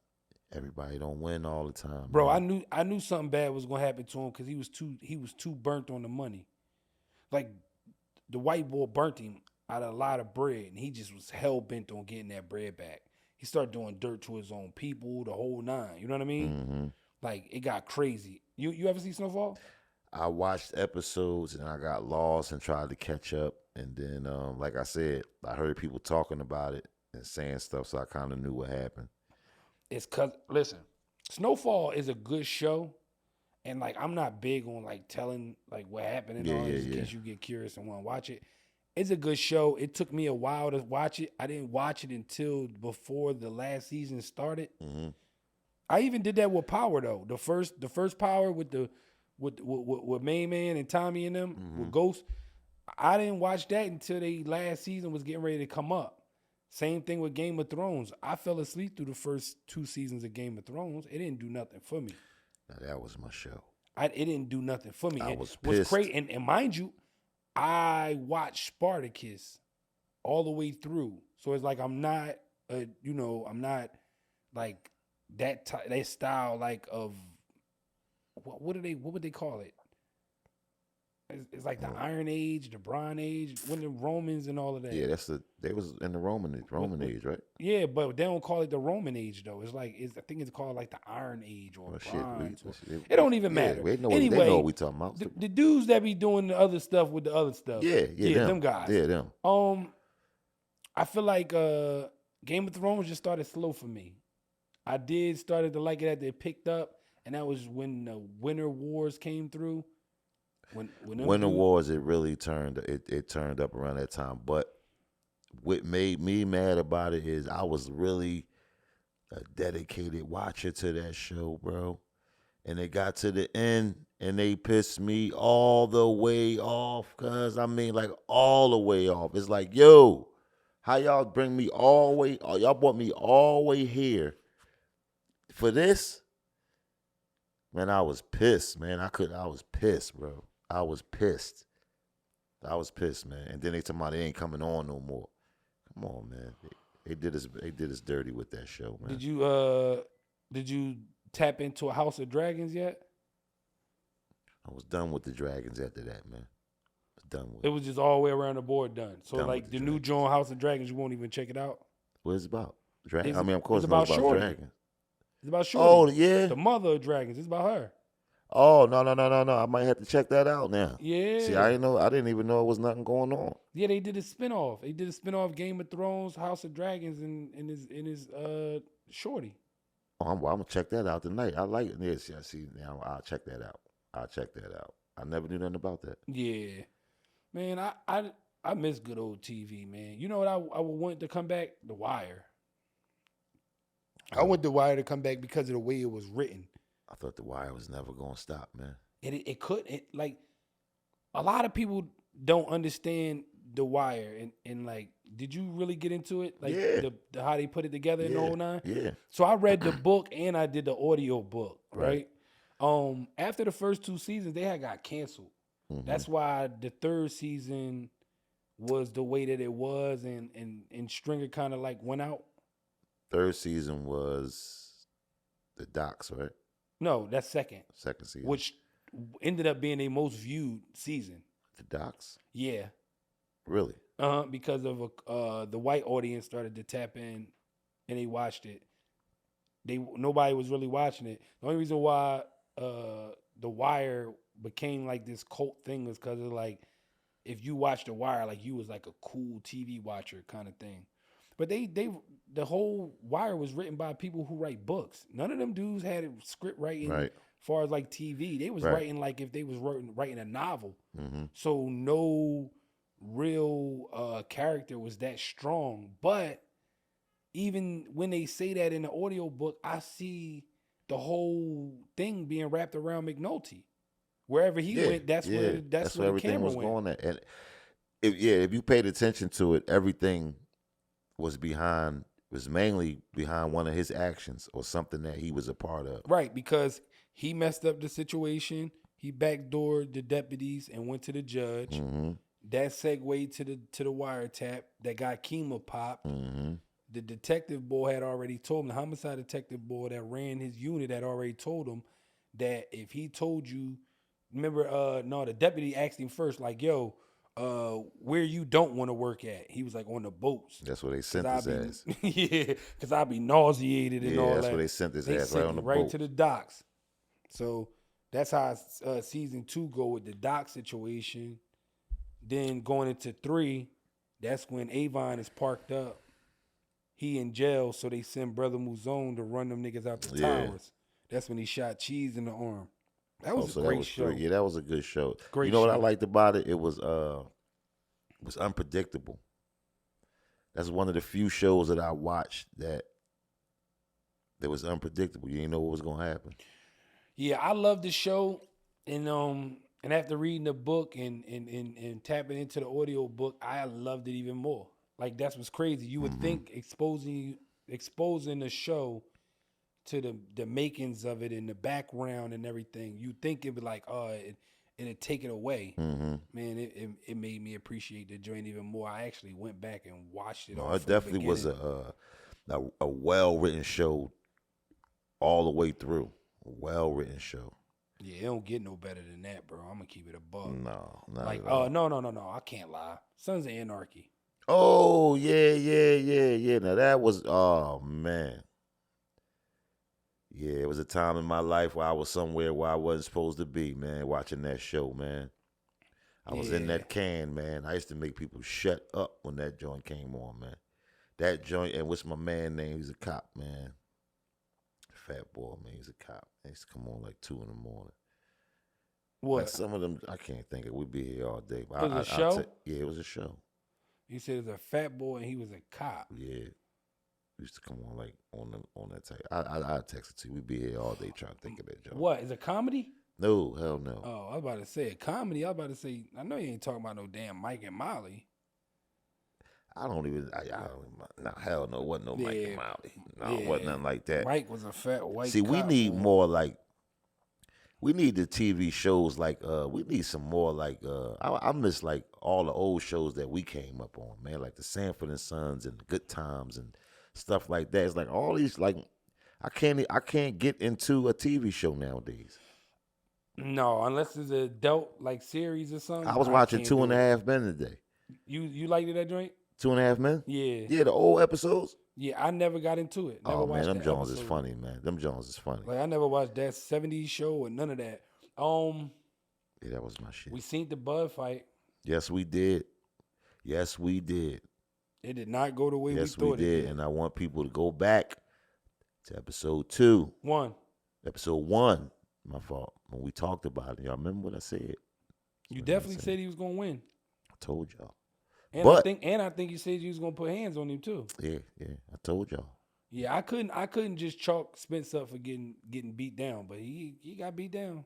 Everybody don't win all the time, bro. Man. I knew something bad was gonna happen to him because he was too burnt on the money. Like the white boy burnt him out of a lot of bread, and he just was hell bent on getting that bread back. He started doing dirt to his own people, the whole 9. You know what I mean? Mm-hmm. Like it got crazy. You ever see Snowfall? I watched episodes and I got lost and tried to catch up, and then like I said, I heard people talking about it and saying stuff, so I kind of knew what happened. It's cause listen, Snowfall is a good show, and like I'm not big on like telling like what happened and all this in case you get curious and want to watch it. It's a good show. It took me a while to watch it. I didn't watch it until before the last season started. Mm-hmm. I even did that with Power though. The first Power with Main Man and Tommy and them with Ghost. I didn't watch that until the last season was getting ready to come up. Same thing with Game of Thrones. I fell asleep through the first 2 seasons of Game of Thrones. It didn't do nothing for me. Now, that was my show. It didn't do nothing for me. I was pissed. What's crazy, and mind you, I watched Spartacus all the way through. So it's like I'm not, I'm not like that style like of what would they call it? It's like the Iron Age, the Bronze Age, when the Romans and all of that. Yeah, they was in the Roman age, right? Yeah, but they don't call it the Roman Age though. It's like I think it's called like the Iron Age or Bronze. It don't even matter. They know Anyway, what we talking about. The dudes that be doing the other stuff with the other stuff. Yeah, them guys. Yeah, them. I feel like Game of Thrones just started slow for me. I did started to like it after it picked up, and that was when the Winter Wars came through. When Winter Wars, it really turned up around that time. But what made me mad about it is I was really a dedicated watcher to that show, bro. And they got to the end and they pissed me all the way off. Cause I mean, like all the way off. It's like, yo, how y'all bring me all the way? Y'all brought me all the way here for this? Man, I was pissed, man. I was pissed, bro. I was pissed, man. And then they told me they ain't coming on no more. Come on, man. They did us dirty with that show, man. Did you tap into a House of Dragons yet? I was done with the Dragons after that, man. I was done with it. It was just all the way around the board done. So done like the new John House of Dragons, you won't even check it out? What is it about? Dragon? Of it's course about it's about Shorty. dragons. It's about Shorty. Oh, yeah. The mother of dragons. It's about her. Oh, no. I might have to check that out now. Yeah. See, I didn't even know there was nothing going on. Yeah, they did a spinoff. They did a spinoff Game of Thrones, House of Dragons, and his Shorty. Oh, I'm gonna check that out tonight. I like it. Yes, I see now. I'll check that out. I never knew nothing about that. Yeah. Man, I miss good old TV, man. You know what I would want to come back? The Wire. I want The Wire to come back because of the way it was written. I thought The Wire was never gonna stop, man. It could like a lot of people don't understand The Wire and like, did you really get into it? Like the how they put it together in the whole nine? Yeah. So I read the book and I did the audio book, right? After the first 2 seasons, they had got canceled. Mm-hmm. That's why the 3rd season was the way that it was, and Stringer kind of like went out. 3rd season was the docs, right? No, that's second. Second season. Which ended up being their most viewed season. The docs? Yeah. Really? Because of the white audience started to tap in and they watched it. Nobody was really watching it. The only reason why The Wire became like this cult thing was because of like, if you watched The Wire, like you was like a cool TV watcher kind of thing. But the whole Wire was written by people who write books. None of them dudes had a script writing as far as like TV. They was writing like if they was writing a novel. Mm-hmm. So no real character was that strong. But even when they say that in the audio book, I see the whole thing being wrapped around McNulty. Wherever he went, that's where everything was went. going at. And if you paid attention to it, everything was mainly behind one of his actions or something that he was a part of. Right, because he messed up the situation. He backdoored the deputies and went to the judge. Mm-hmm. That segued to the wiretap that got Kima popped. Mm-hmm. The detective boy had already told him, the homicide detective boy that ran his unit had already told him that if he told you, remember, the deputy asked him first, like, yo, where you don't want to work at? He was like, on the boats. That's where they sent his ass. Yeah, because I'd be nauseated and all that. Yeah, that's where they sent his ass right on the boat. Right to the docks. So that's how season 2 go with the dock situation. Then going into 3, that's when Avon is parked up. He in jail, so they send Brother Muzone to run them niggas out the towers. That's when he shot Cheese in the arm. That was a great show. Yeah, that was a good show. Great you know show. What I liked about it? It was unpredictable. That's one of the few shows that I watched that was unpredictable. You didn't know what was gonna happen. Yeah, I love the show, and after reading the book and tapping into the audio book, I loved it even more. Like, that's what's crazy. You would think exposing the show to the makings of it and the background and everything, you think it'd be like, it'd take it away. Mm-hmm. Man, it made me appreciate the joint even more. I actually went back and watched it. No, it definitely was a well-written show all the way through. A well-written show. Yeah, it don't get no better than that, bro. I'm gonna keep it a buck. No, not like, at all. No, I can't lie. Sons of Anarchy. Oh, yeah. Now that was, oh man. Yeah, it was a time in my life where I was somewhere where I wasn't supposed to be, man, watching that show, man. I was in that can, man. I used to make people shut up when that joint came on, man. That joint, and what's my man name? He's a cop, man. Fat Boy, man. He's a cop. He used to come on like 2 in the morning. What? Like some of them, I can't think of. We'd be here all day. It was a show? Yeah, it was a show. You said it was a fat boy and he was a cop. Yeah. He used to come on like on that type. I text it to you. We'd be here all day trying to think of that joke. What? Is it comedy? No, hell no. Oh, I was about to say a comedy. I was about to say, I know you ain't talking about no damn Mike and Molly. I don't even. No, hell no. Wasn't no Mike and Molly. No, Yeah. wasn't nothing like that. Mike was a fat white. See, we cop, need boy. more like. We need the TV shows like. We need some more like. I miss like all the old shows that we came up on, man. Like the Sanford and Sons and Good Times and stuff like that. It's like all these like. I can't get into a TV show nowadays. No, unless it's an adult like series or something. I was watching can't 2.5 Men today. You liked it, that joint? 2.5 Men? Yeah. Yeah, the old episodes. Yeah, I never got into it. Never Oh man, watched them that Jones is episode. funny, man. Them Jones is funny. Like I never watched that 70s show or none of that. Yeah, that was my shit. We seen the Bud fight. Yes, we did. Yes, we did. It did not go the way Yes, we we thought it did. did. And I want people to go back to episode 2. Episode 1. My fault. When we talked about it, y'all remember what I said? You definitely said he was gonna win. I told y'all. And But I think you said you was gonna put hands on him too. yeah, I told y'all. Yeah, I couldn't just chalk Spence up for getting beat down, but he got beat down.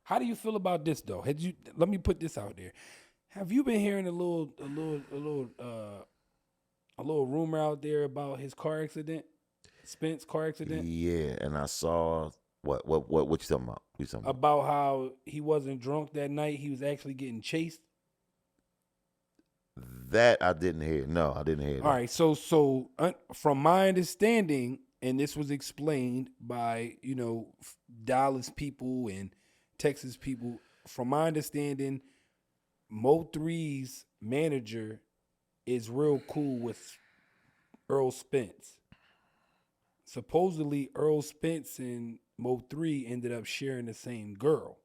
How do you feel about this though? Let me put this out there. Have you been hearing a little rumor out there about his car accident? Spence car accident? Yeah, and I saw what you talking about? What you talking about? About how he wasn't drunk that night, he was actually getting chased. That I didn't hear. No, I didn't hear that. All right, so from my understanding, and this was explained by Dallas people and Texas people. From my understanding, Mo3's manager is real cool with Earl Spence. Supposedly, Earl Spence and Mo3 ended up sharing the same girl.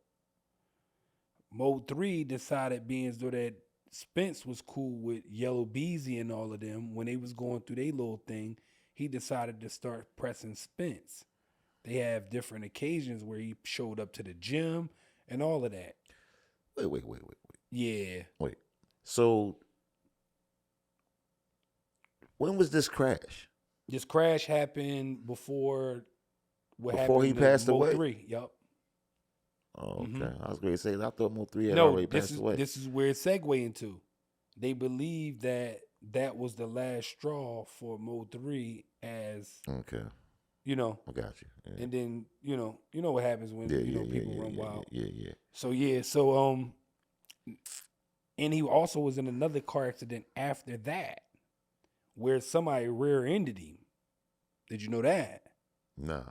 Mo3 decided, being as though that Spence was cool with Yellow Beezy and all of them, when they was going through their little thing, he decided to start pressing Spence. They have different occasions where he showed up to the gym and all of that. Wait. Yeah. Wait. So when was this crash? This crash happened before Before he passed away? Mo3. Yup. Oh, okay. I was going to say, I thought Mo3 had No, already passed away. this is where it segued into. They believe that was the last straw for Mo3 as, Okay. you know. I got you. Yeah. And then, you know what happens when, people run wild. Yeah. So, and he also was in another car accident after that where somebody rear-ended him. Did you know that? Nah.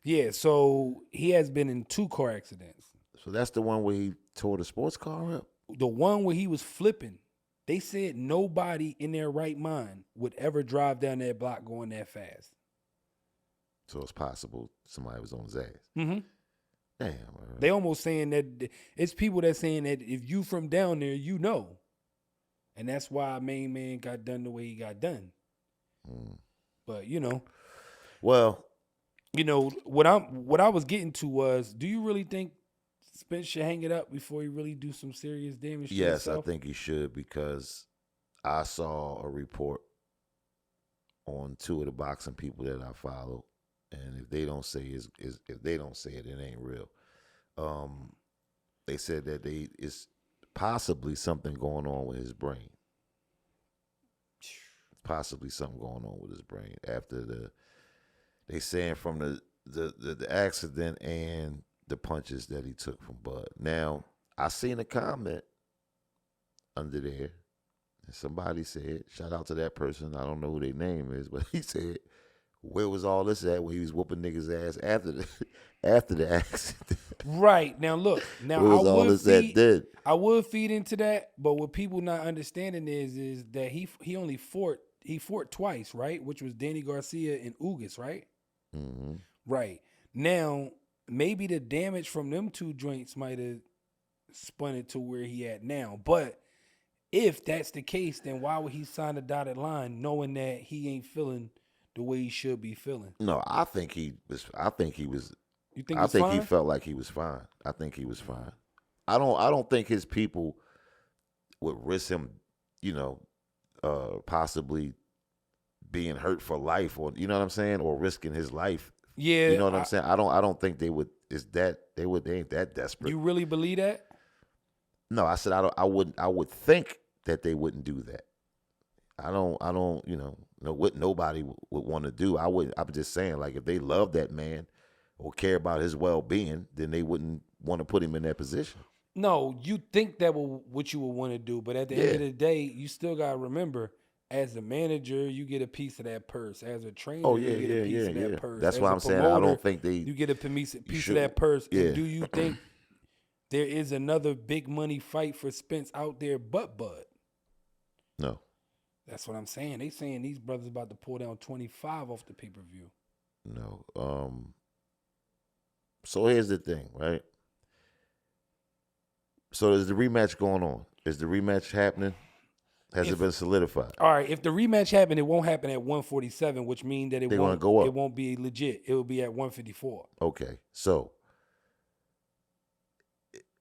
Yeah, so he has been in 2 car accidents. So that's the one where he tore the sports car up? The one where he was flipping, they said nobody in their right mind would ever drive down that block going that fast. So it's possible somebody was on his ass. Mm-hmm. Damn. They almost saying that it's people that saying that if you from down there, you know. And that's why Main Man got done the way he got done. But, Well, what I was getting to was, do you really think Spence should hang it up before he really do some serious damage to yes, himself? I think he should, because I saw a report on 2 of the boxing people that I follow, and if they don't say it, it ain't real. They said that it's possibly something going on with his brain. Possibly something going on with his brain after they saying from the accident and the punches that he took from Bud. Now, I seen a comment under there. And somebody said, shout out to that person, I don't know who their name is, but he said, where was all this at when he was whooping niggas' ass after the accident? Right. Now look, Where was all this at then? I would feed into that, but what people not understanding is that he only fought twice, right? Which was Danny Garcia and Ugas, right? Mm-hmm. Right. Now, maybe the damage from them 2 joints might have spun it to where he at now. But if that's the case, then why would he sign a dotted line knowing that he ain't feeling the way he should be feeling? No, I think he was. You think I it's think fine? he felt like he was fine. I think he was fine. I don't think his people would risk him, possibly being hurt for life, or you know what I'm saying, or risking his life. Yeah, you know what I'm saying. I don't think they would. They ain't that desperate. You really believe that? No, I said I wouldn't. I would think that they wouldn't do that. I don't. Know what nobody would want to do. I wouldn't. I'm just saying, like, if they love that man or care about his well-being, then they wouldn't want to put him in that position. No, you think that what you would want to do, but at the end of the day, you still gotta remember, as a manager, you get a piece of that purse. As a trainer, you get a piece of that purse. That's As why a I'm saying I promoter, don't think you get a piece of that purse. Yeah. And do you think there is another big money fight for Spence out there but Bud? No. That's what I'm saying. They saying these brothers about to pull down 25 off the pay-per-view. No. So here's the thing, right? So is the rematch going on? Is the rematch happening? Has it been solidified? All right, if the rematch happened, it won't happen at 147, which means that They're gonna go up. It won't be legit. It will be at 154. Okay. So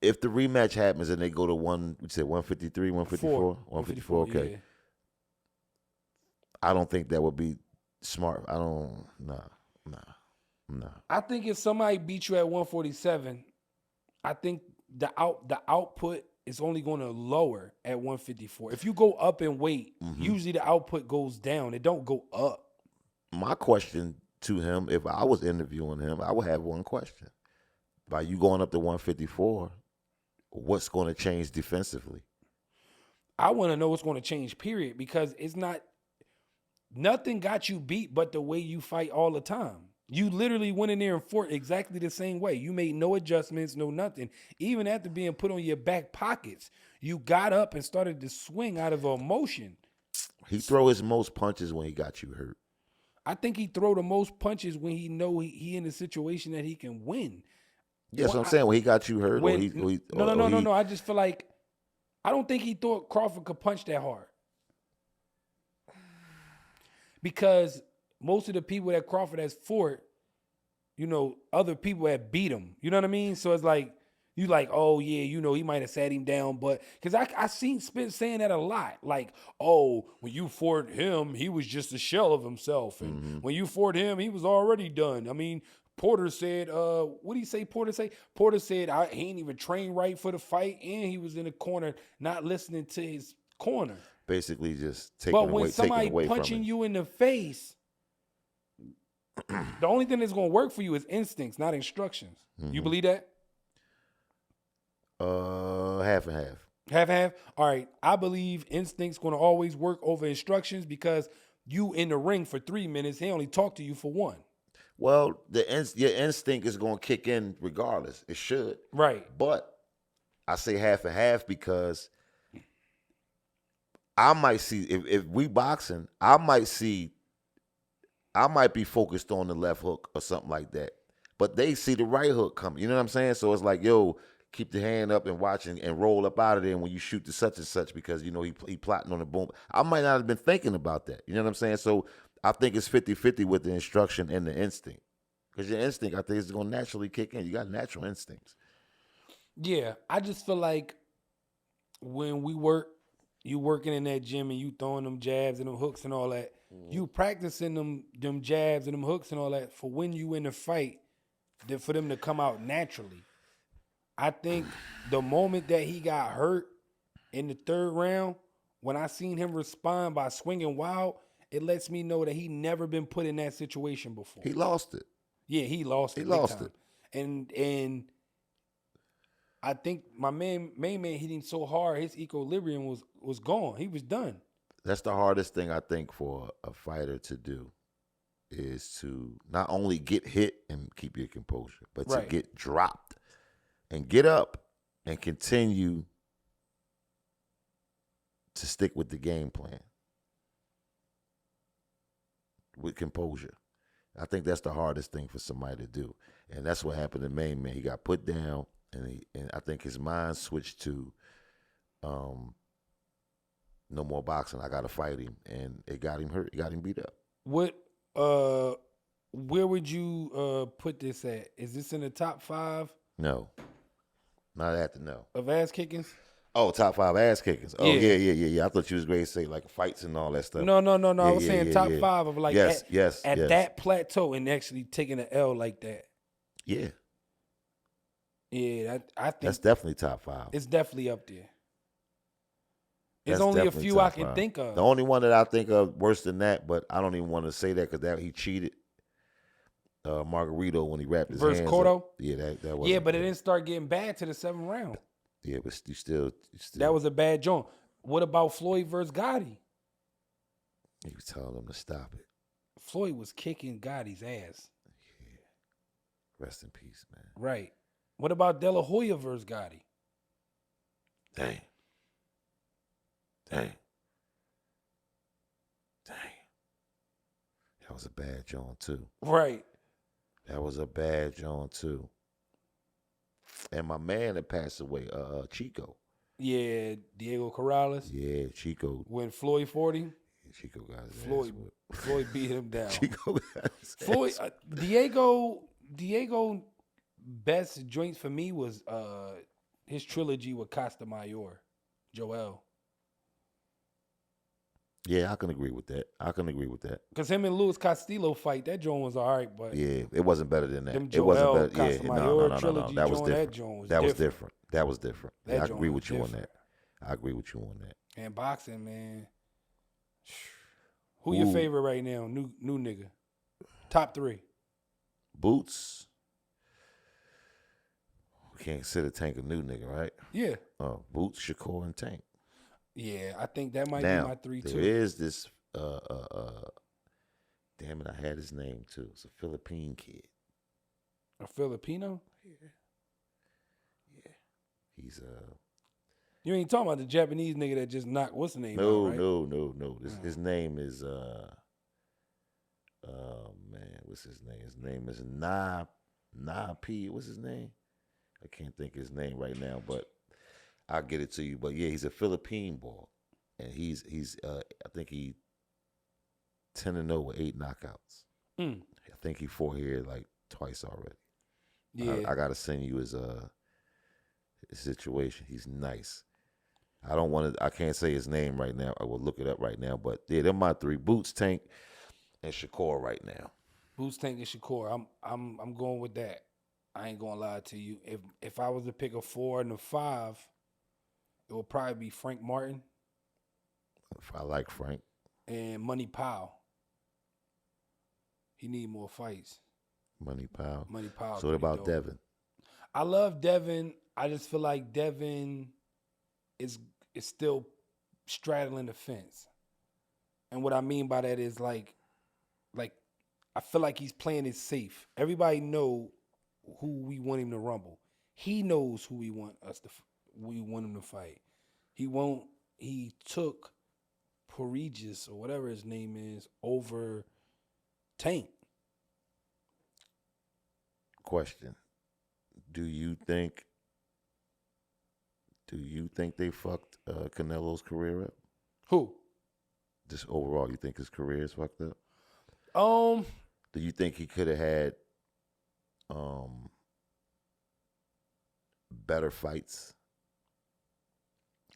if the rematch happens and they go to 153, 154? 154, okay. Yeah. I don't think that would be smart. Nah. I think if somebody beat you at 147, I think the output is only going to lower at 154. If you go up in weight, usually the output goes down. It don't go up. My question to him, if I was interviewing him, I would have one question. By you going up to 154, what's going to change defensively? I want to know what's going to change, period, because it's not – nothing got you beat but the way you fight all the time. You literally went in there and fought exactly the same way. You made no adjustments, no nothing. Even after being put on your back pockets, you got up and started to swing out of emotion. He throw his most punches when he got you hurt. I think he throw the most punches when he know he in a situation that he can win. Yes, I'm saying when he got you hurt. No. I just feel like I don't think he thought Crawford could punch that hard. Because most of the people that Crawford has fought, other people have beat him. You know what I mean? So it's like, you like, oh, yeah, he might have sat him down. But because I seen Spence saying that a lot. Like, oh, when you fought him, he was just a shell of himself. And when you fought him, he was already done. I mean, Porter said, what did he say Porter say? Porter said he ain't even trained right for the fight, and he was in the corner not listening to his corner. Basically just taking away from him. But when somebody punching you in the face, the only thing that's going to work for you is instincts, not instructions. You believe that? Half and half. Half and half? All right. I believe instincts going to always work over instructions because you in the ring for 3 minutes, he only talked to you for 1. Well, your instinct is going to kick in regardless. It should. Right. But I say half and half because I might see, if we boxing, I might be focused on the left hook or something like that. But they see the right hook coming. You know what I'm saying? So it's like, yo, keep the hand up and watch and roll up out of there when you shoot the such and such because, he plotting on the boom. I might not have been thinking about that. You know what I'm saying? So I think it's 50-50 with the instruction and the instinct. Because your instinct, I think, is going to naturally kick in. You got natural instincts. Yeah. I just feel like when we work, you working in that gym and you throwing them jabs and them hooks and all that, you practicing them jabs and them hooks and all that for when you in the fight, for them to come out naturally. I think the moment that he got hurt in the 3rd round, when I seen him respond by swinging wild, it lets me know that he never been put in that situation before. He lost it. Yeah, he lost it. He lost it. And I think my main man hit him so hard, his equilibrium was gone. He was done. That's the hardest thing I think for a fighter to do is to not only get hit and keep your composure, but to get dropped and get up and continue to stick with the game plan with composure. I think that's the hardest thing for somebody to do. And that's what happened to Main Man. He got put down, and I think his mind switched to no more boxing. I got to fight him. And it got him hurt. It got him beat up. What Where would you put this at? Is this in the top 5 No. Not at the no. of ass kickings? Oh, top 5 ass kickers. Oh, Yeah. yeah. I thought you was going to say like fights and all that stuff. No. Yeah, I was saying top yeah. 5 of like yes, at yes. that plateau and actually taking an L like that. Yeah. Yeah, I think That's definitely top 5. it's definitely up there. There's That's only a definitely few I top can 5. think of. The only one that I think of worse than that, but I don't even want to say that because he cheated. Margarito when he wrapped his Versus hands Cotto? up. Yeah, that was. Yeah, but it didn't start getting bad to the 7th round. Yeah, but you still. That was a bad joint. What about Floyd versus Gotti? He was telling them to stop it. Floyd was kicking Gotti's ass. Yeah. Rest in peace, man. Right. What about De La Hoya versus Gotti? Dang. That was a bad joint too. Right. That was a bad joint too. And my man that passed away, Chico. Yeah, Diego Corrales. Yeah, Chico. When Floyd 40, Chico got his Floyd ass whipped. Floyd beat him down. Chico got his Floyd ass Diego best joints for me was his trilogy with Costa Mayor, Joel. Yeah, I can agree with that. Because him and Luis Castillo fight, that joint was all right, but Yeah, it wasn't better than that. Them It wasn't Joel better. Yeah, Casamayor no. trilogy That was joint, different. that joint was That was different. different. That was different. That Yeah, I joint agree was with you on different. that. I agree with you on that. and boxing, man. Who your Ooh. favorite right now? New nigga. Top 3. Boots. We can't consider Tank a new nigga, right? Yeah. Boots, Shakur, and Tank. Yeah, I think that might Now, be my 3 there too. is this damn it, I had his name too. It's a Philippine kid. A Filipino? Yeah. He's You ain't talking about the Japanese nigga that just knocked what's the name out, right? no. His name is man, what's his name? His name is Na P. What's his name? I can't think of his name right now, but I'll get it to you. But yeah, he's a Philippine boy. And he's I think he 10-0 with 8 knockouts. I think he fought here like twice already. Yeah. I gotta send you his situation. He's nice. I can't say his name right now. I will look it up right now. But yeah, they're my 3. Boots, Tank, and Shakur right now. Boots, Tank, and Shakur. I'm going with that. I ain't gonna lie to you. If I was to pick a 4 and a 5, it would probably be Frank Martin If I like Frank. and Money Powell. He need more fights. Money Powell. Money Powell. So what about dope. Devin? I love Devin. I just feel like Devin is still straddling the fence. And what I mean by that is like I feel like he's playing it safe. Everybody know who we want him to rumble. He knows who we want him to fight. He took Parijis or whatever his name is over Tank. Question. Do you think they fucked Canelo's career up? Who? Just overall, you think his career is fucked up? Do you think he could have had better fights?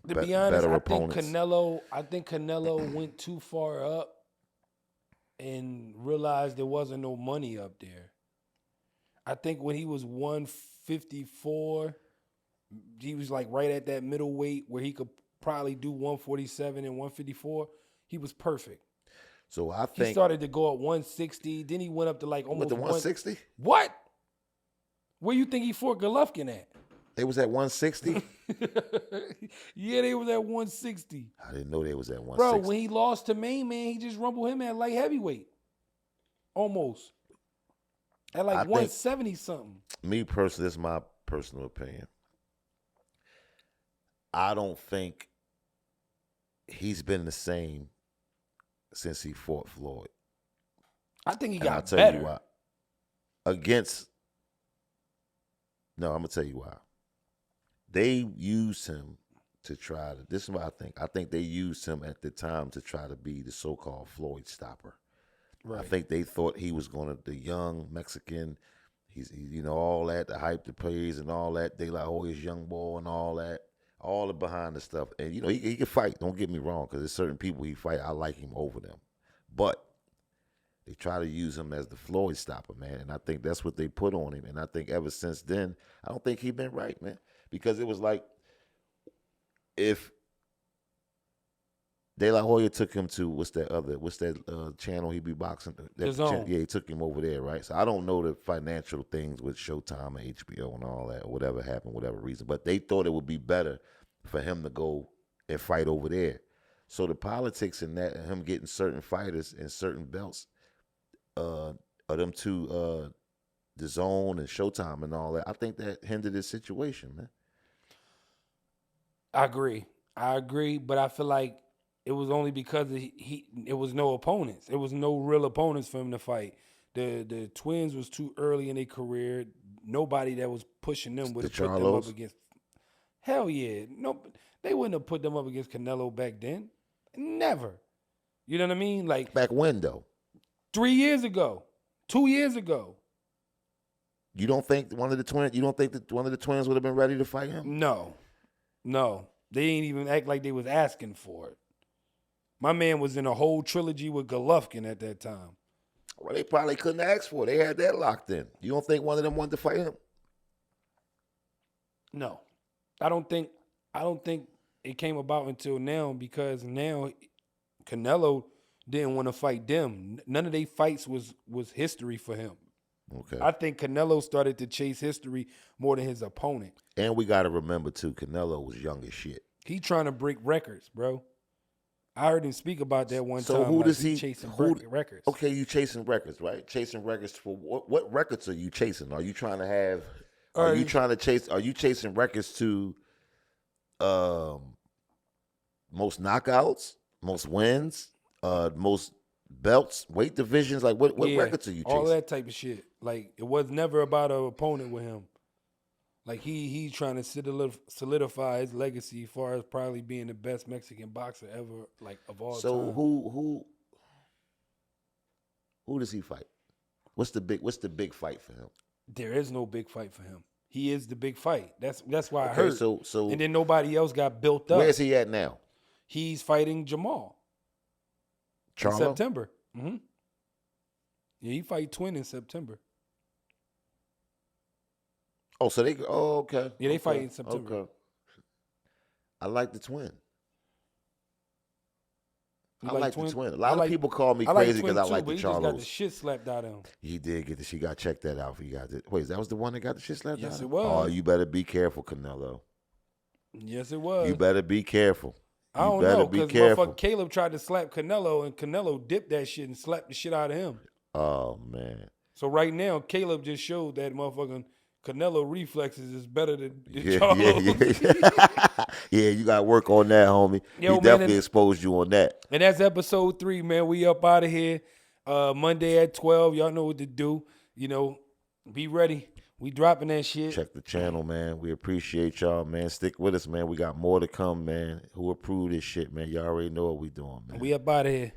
To be honest, better I opponents? think Canelo went too far up and realized there wasn't no money up there. I think when he was 154, he was like right at that middleweight where he could probably do 147 and 154. He was perfect. So I think He started to go up 160. Then he went up to like almost with the 160. What? Where you think he fought Golovkin at? They was at 160. Yeah, they was at 160. I didn't know they was at 160. Bro, when he lost to Main Man, he just rumbled him at light heavyweight. Almost. At like I think- 170 something. Me personally, this is my personal opinion. I don't think he's been the same since he fought Floyd. I think he And I'll got tell better. you why. No, I'm gonna tell you why. They used him to try to. This is what I think. I think they used him at the time to try to be the so-called Floyd stopper. I think they thought he was the young Mexican. He's all that, the hype, the praise, and all that. De La Hoya's young boy and all that, all the behind the stuff. And he can fight. Don't get me wrong, because there's certain people he fight. I like him over them, but they try to use him as the Floyd stopper, man. And I think that's what they put on him. And I think ever since then, I don't think he's been right, man, because it was like if De La Hoya took him to what's that channel he be boxing? Yeah, he took him over there, right? So I don't know the financial things with Showtime and HBO and all that, or whatever happened, whatever reason. But they thought it would be better for him to go and fight over there. So the politics in that, and him getting certain fighters and certain belts, of them two, the Zone and Showtime and all that, I think that hindered his situation, man. I agree, but I feel like it was only because it was no opponents. It was no real opponents for him to fight. The Twins was too early in their career. Nobody that was pushing them would have put them up against. Hell yeah. No, they wouldn't have put them up against Canelo back then. Never. You know what I mean? Like back when though? 3 years ago. 2 years ago. You don't think one of the twins would have been ready to fight him? No. They ain't even act like they was asking for it. My man was in a whole trilogy with Golovkin at that time. Well, they probably couldn't ask for it. They had that locked in. You don't think one of them wanted to fight him? No. I don't think it came about until now, because now Canelo didn't want to fight them. None of their fights was history for him. Okay. I think Canelo started to chase history more than his opponent. And we got to remember, too, Canelo was young as shit. He trying to break records, bro. I heard him speak about that one time. So who does he chasing records? Okay, you chasing records, right? Chasing records for what records are you chasing? Are you trying to have? Are you chasing records to most knockouts, most wins, most belts, weight divisions? Like what records are you chasing? All that type of shit. Like it was never about an opponent with him. Like he's trying to solidify his legacy as far as probably being the best Mexican boxer ever, like of all time. So who does he fight? What's the big fight for him? There is no big fight for him. He is the big fight. That's why I Okay, heard. so and then nobody else got built up. Where's he at now? He's fighting Jamal. Charlo? In September. Mm-hmm. Yeah, he fight Twin in September. Oh, so okay. Yeah, they fight in September. Okay. I like the Twin. You I like Twin? the Twin. A lot of people call me crazy because I like the He just got the Charlos. shit slapped out of him. He did get the shit. Got checked that out. He got it. Wait, that was the one that got the shit slapped out? Yes, of it him? was. Oh, you better be careful, Canelo. Yes, it was. You better be careful. I don't know, because motherfucker Caleb tried to slap Canelo, and Canelo dipped that shit and slapped the shit out of him. Oh, man. So right now, Caleb just showed that motherfucking Canelo reflexes is better than Yeah, Charlo. Yeah, you got to work on that, homie. Yo, He definitely exposed you on that. And that's episode 3, man. We up out of here. Monday at 12. Y'all know what to do. Be ready. We dropping that shit. Check the channel, man. We appreciate y'all, man. Stick with us, man. We got more to come, man. Who approved this shit, man? Y'all already know what we doing, man. We up out of here.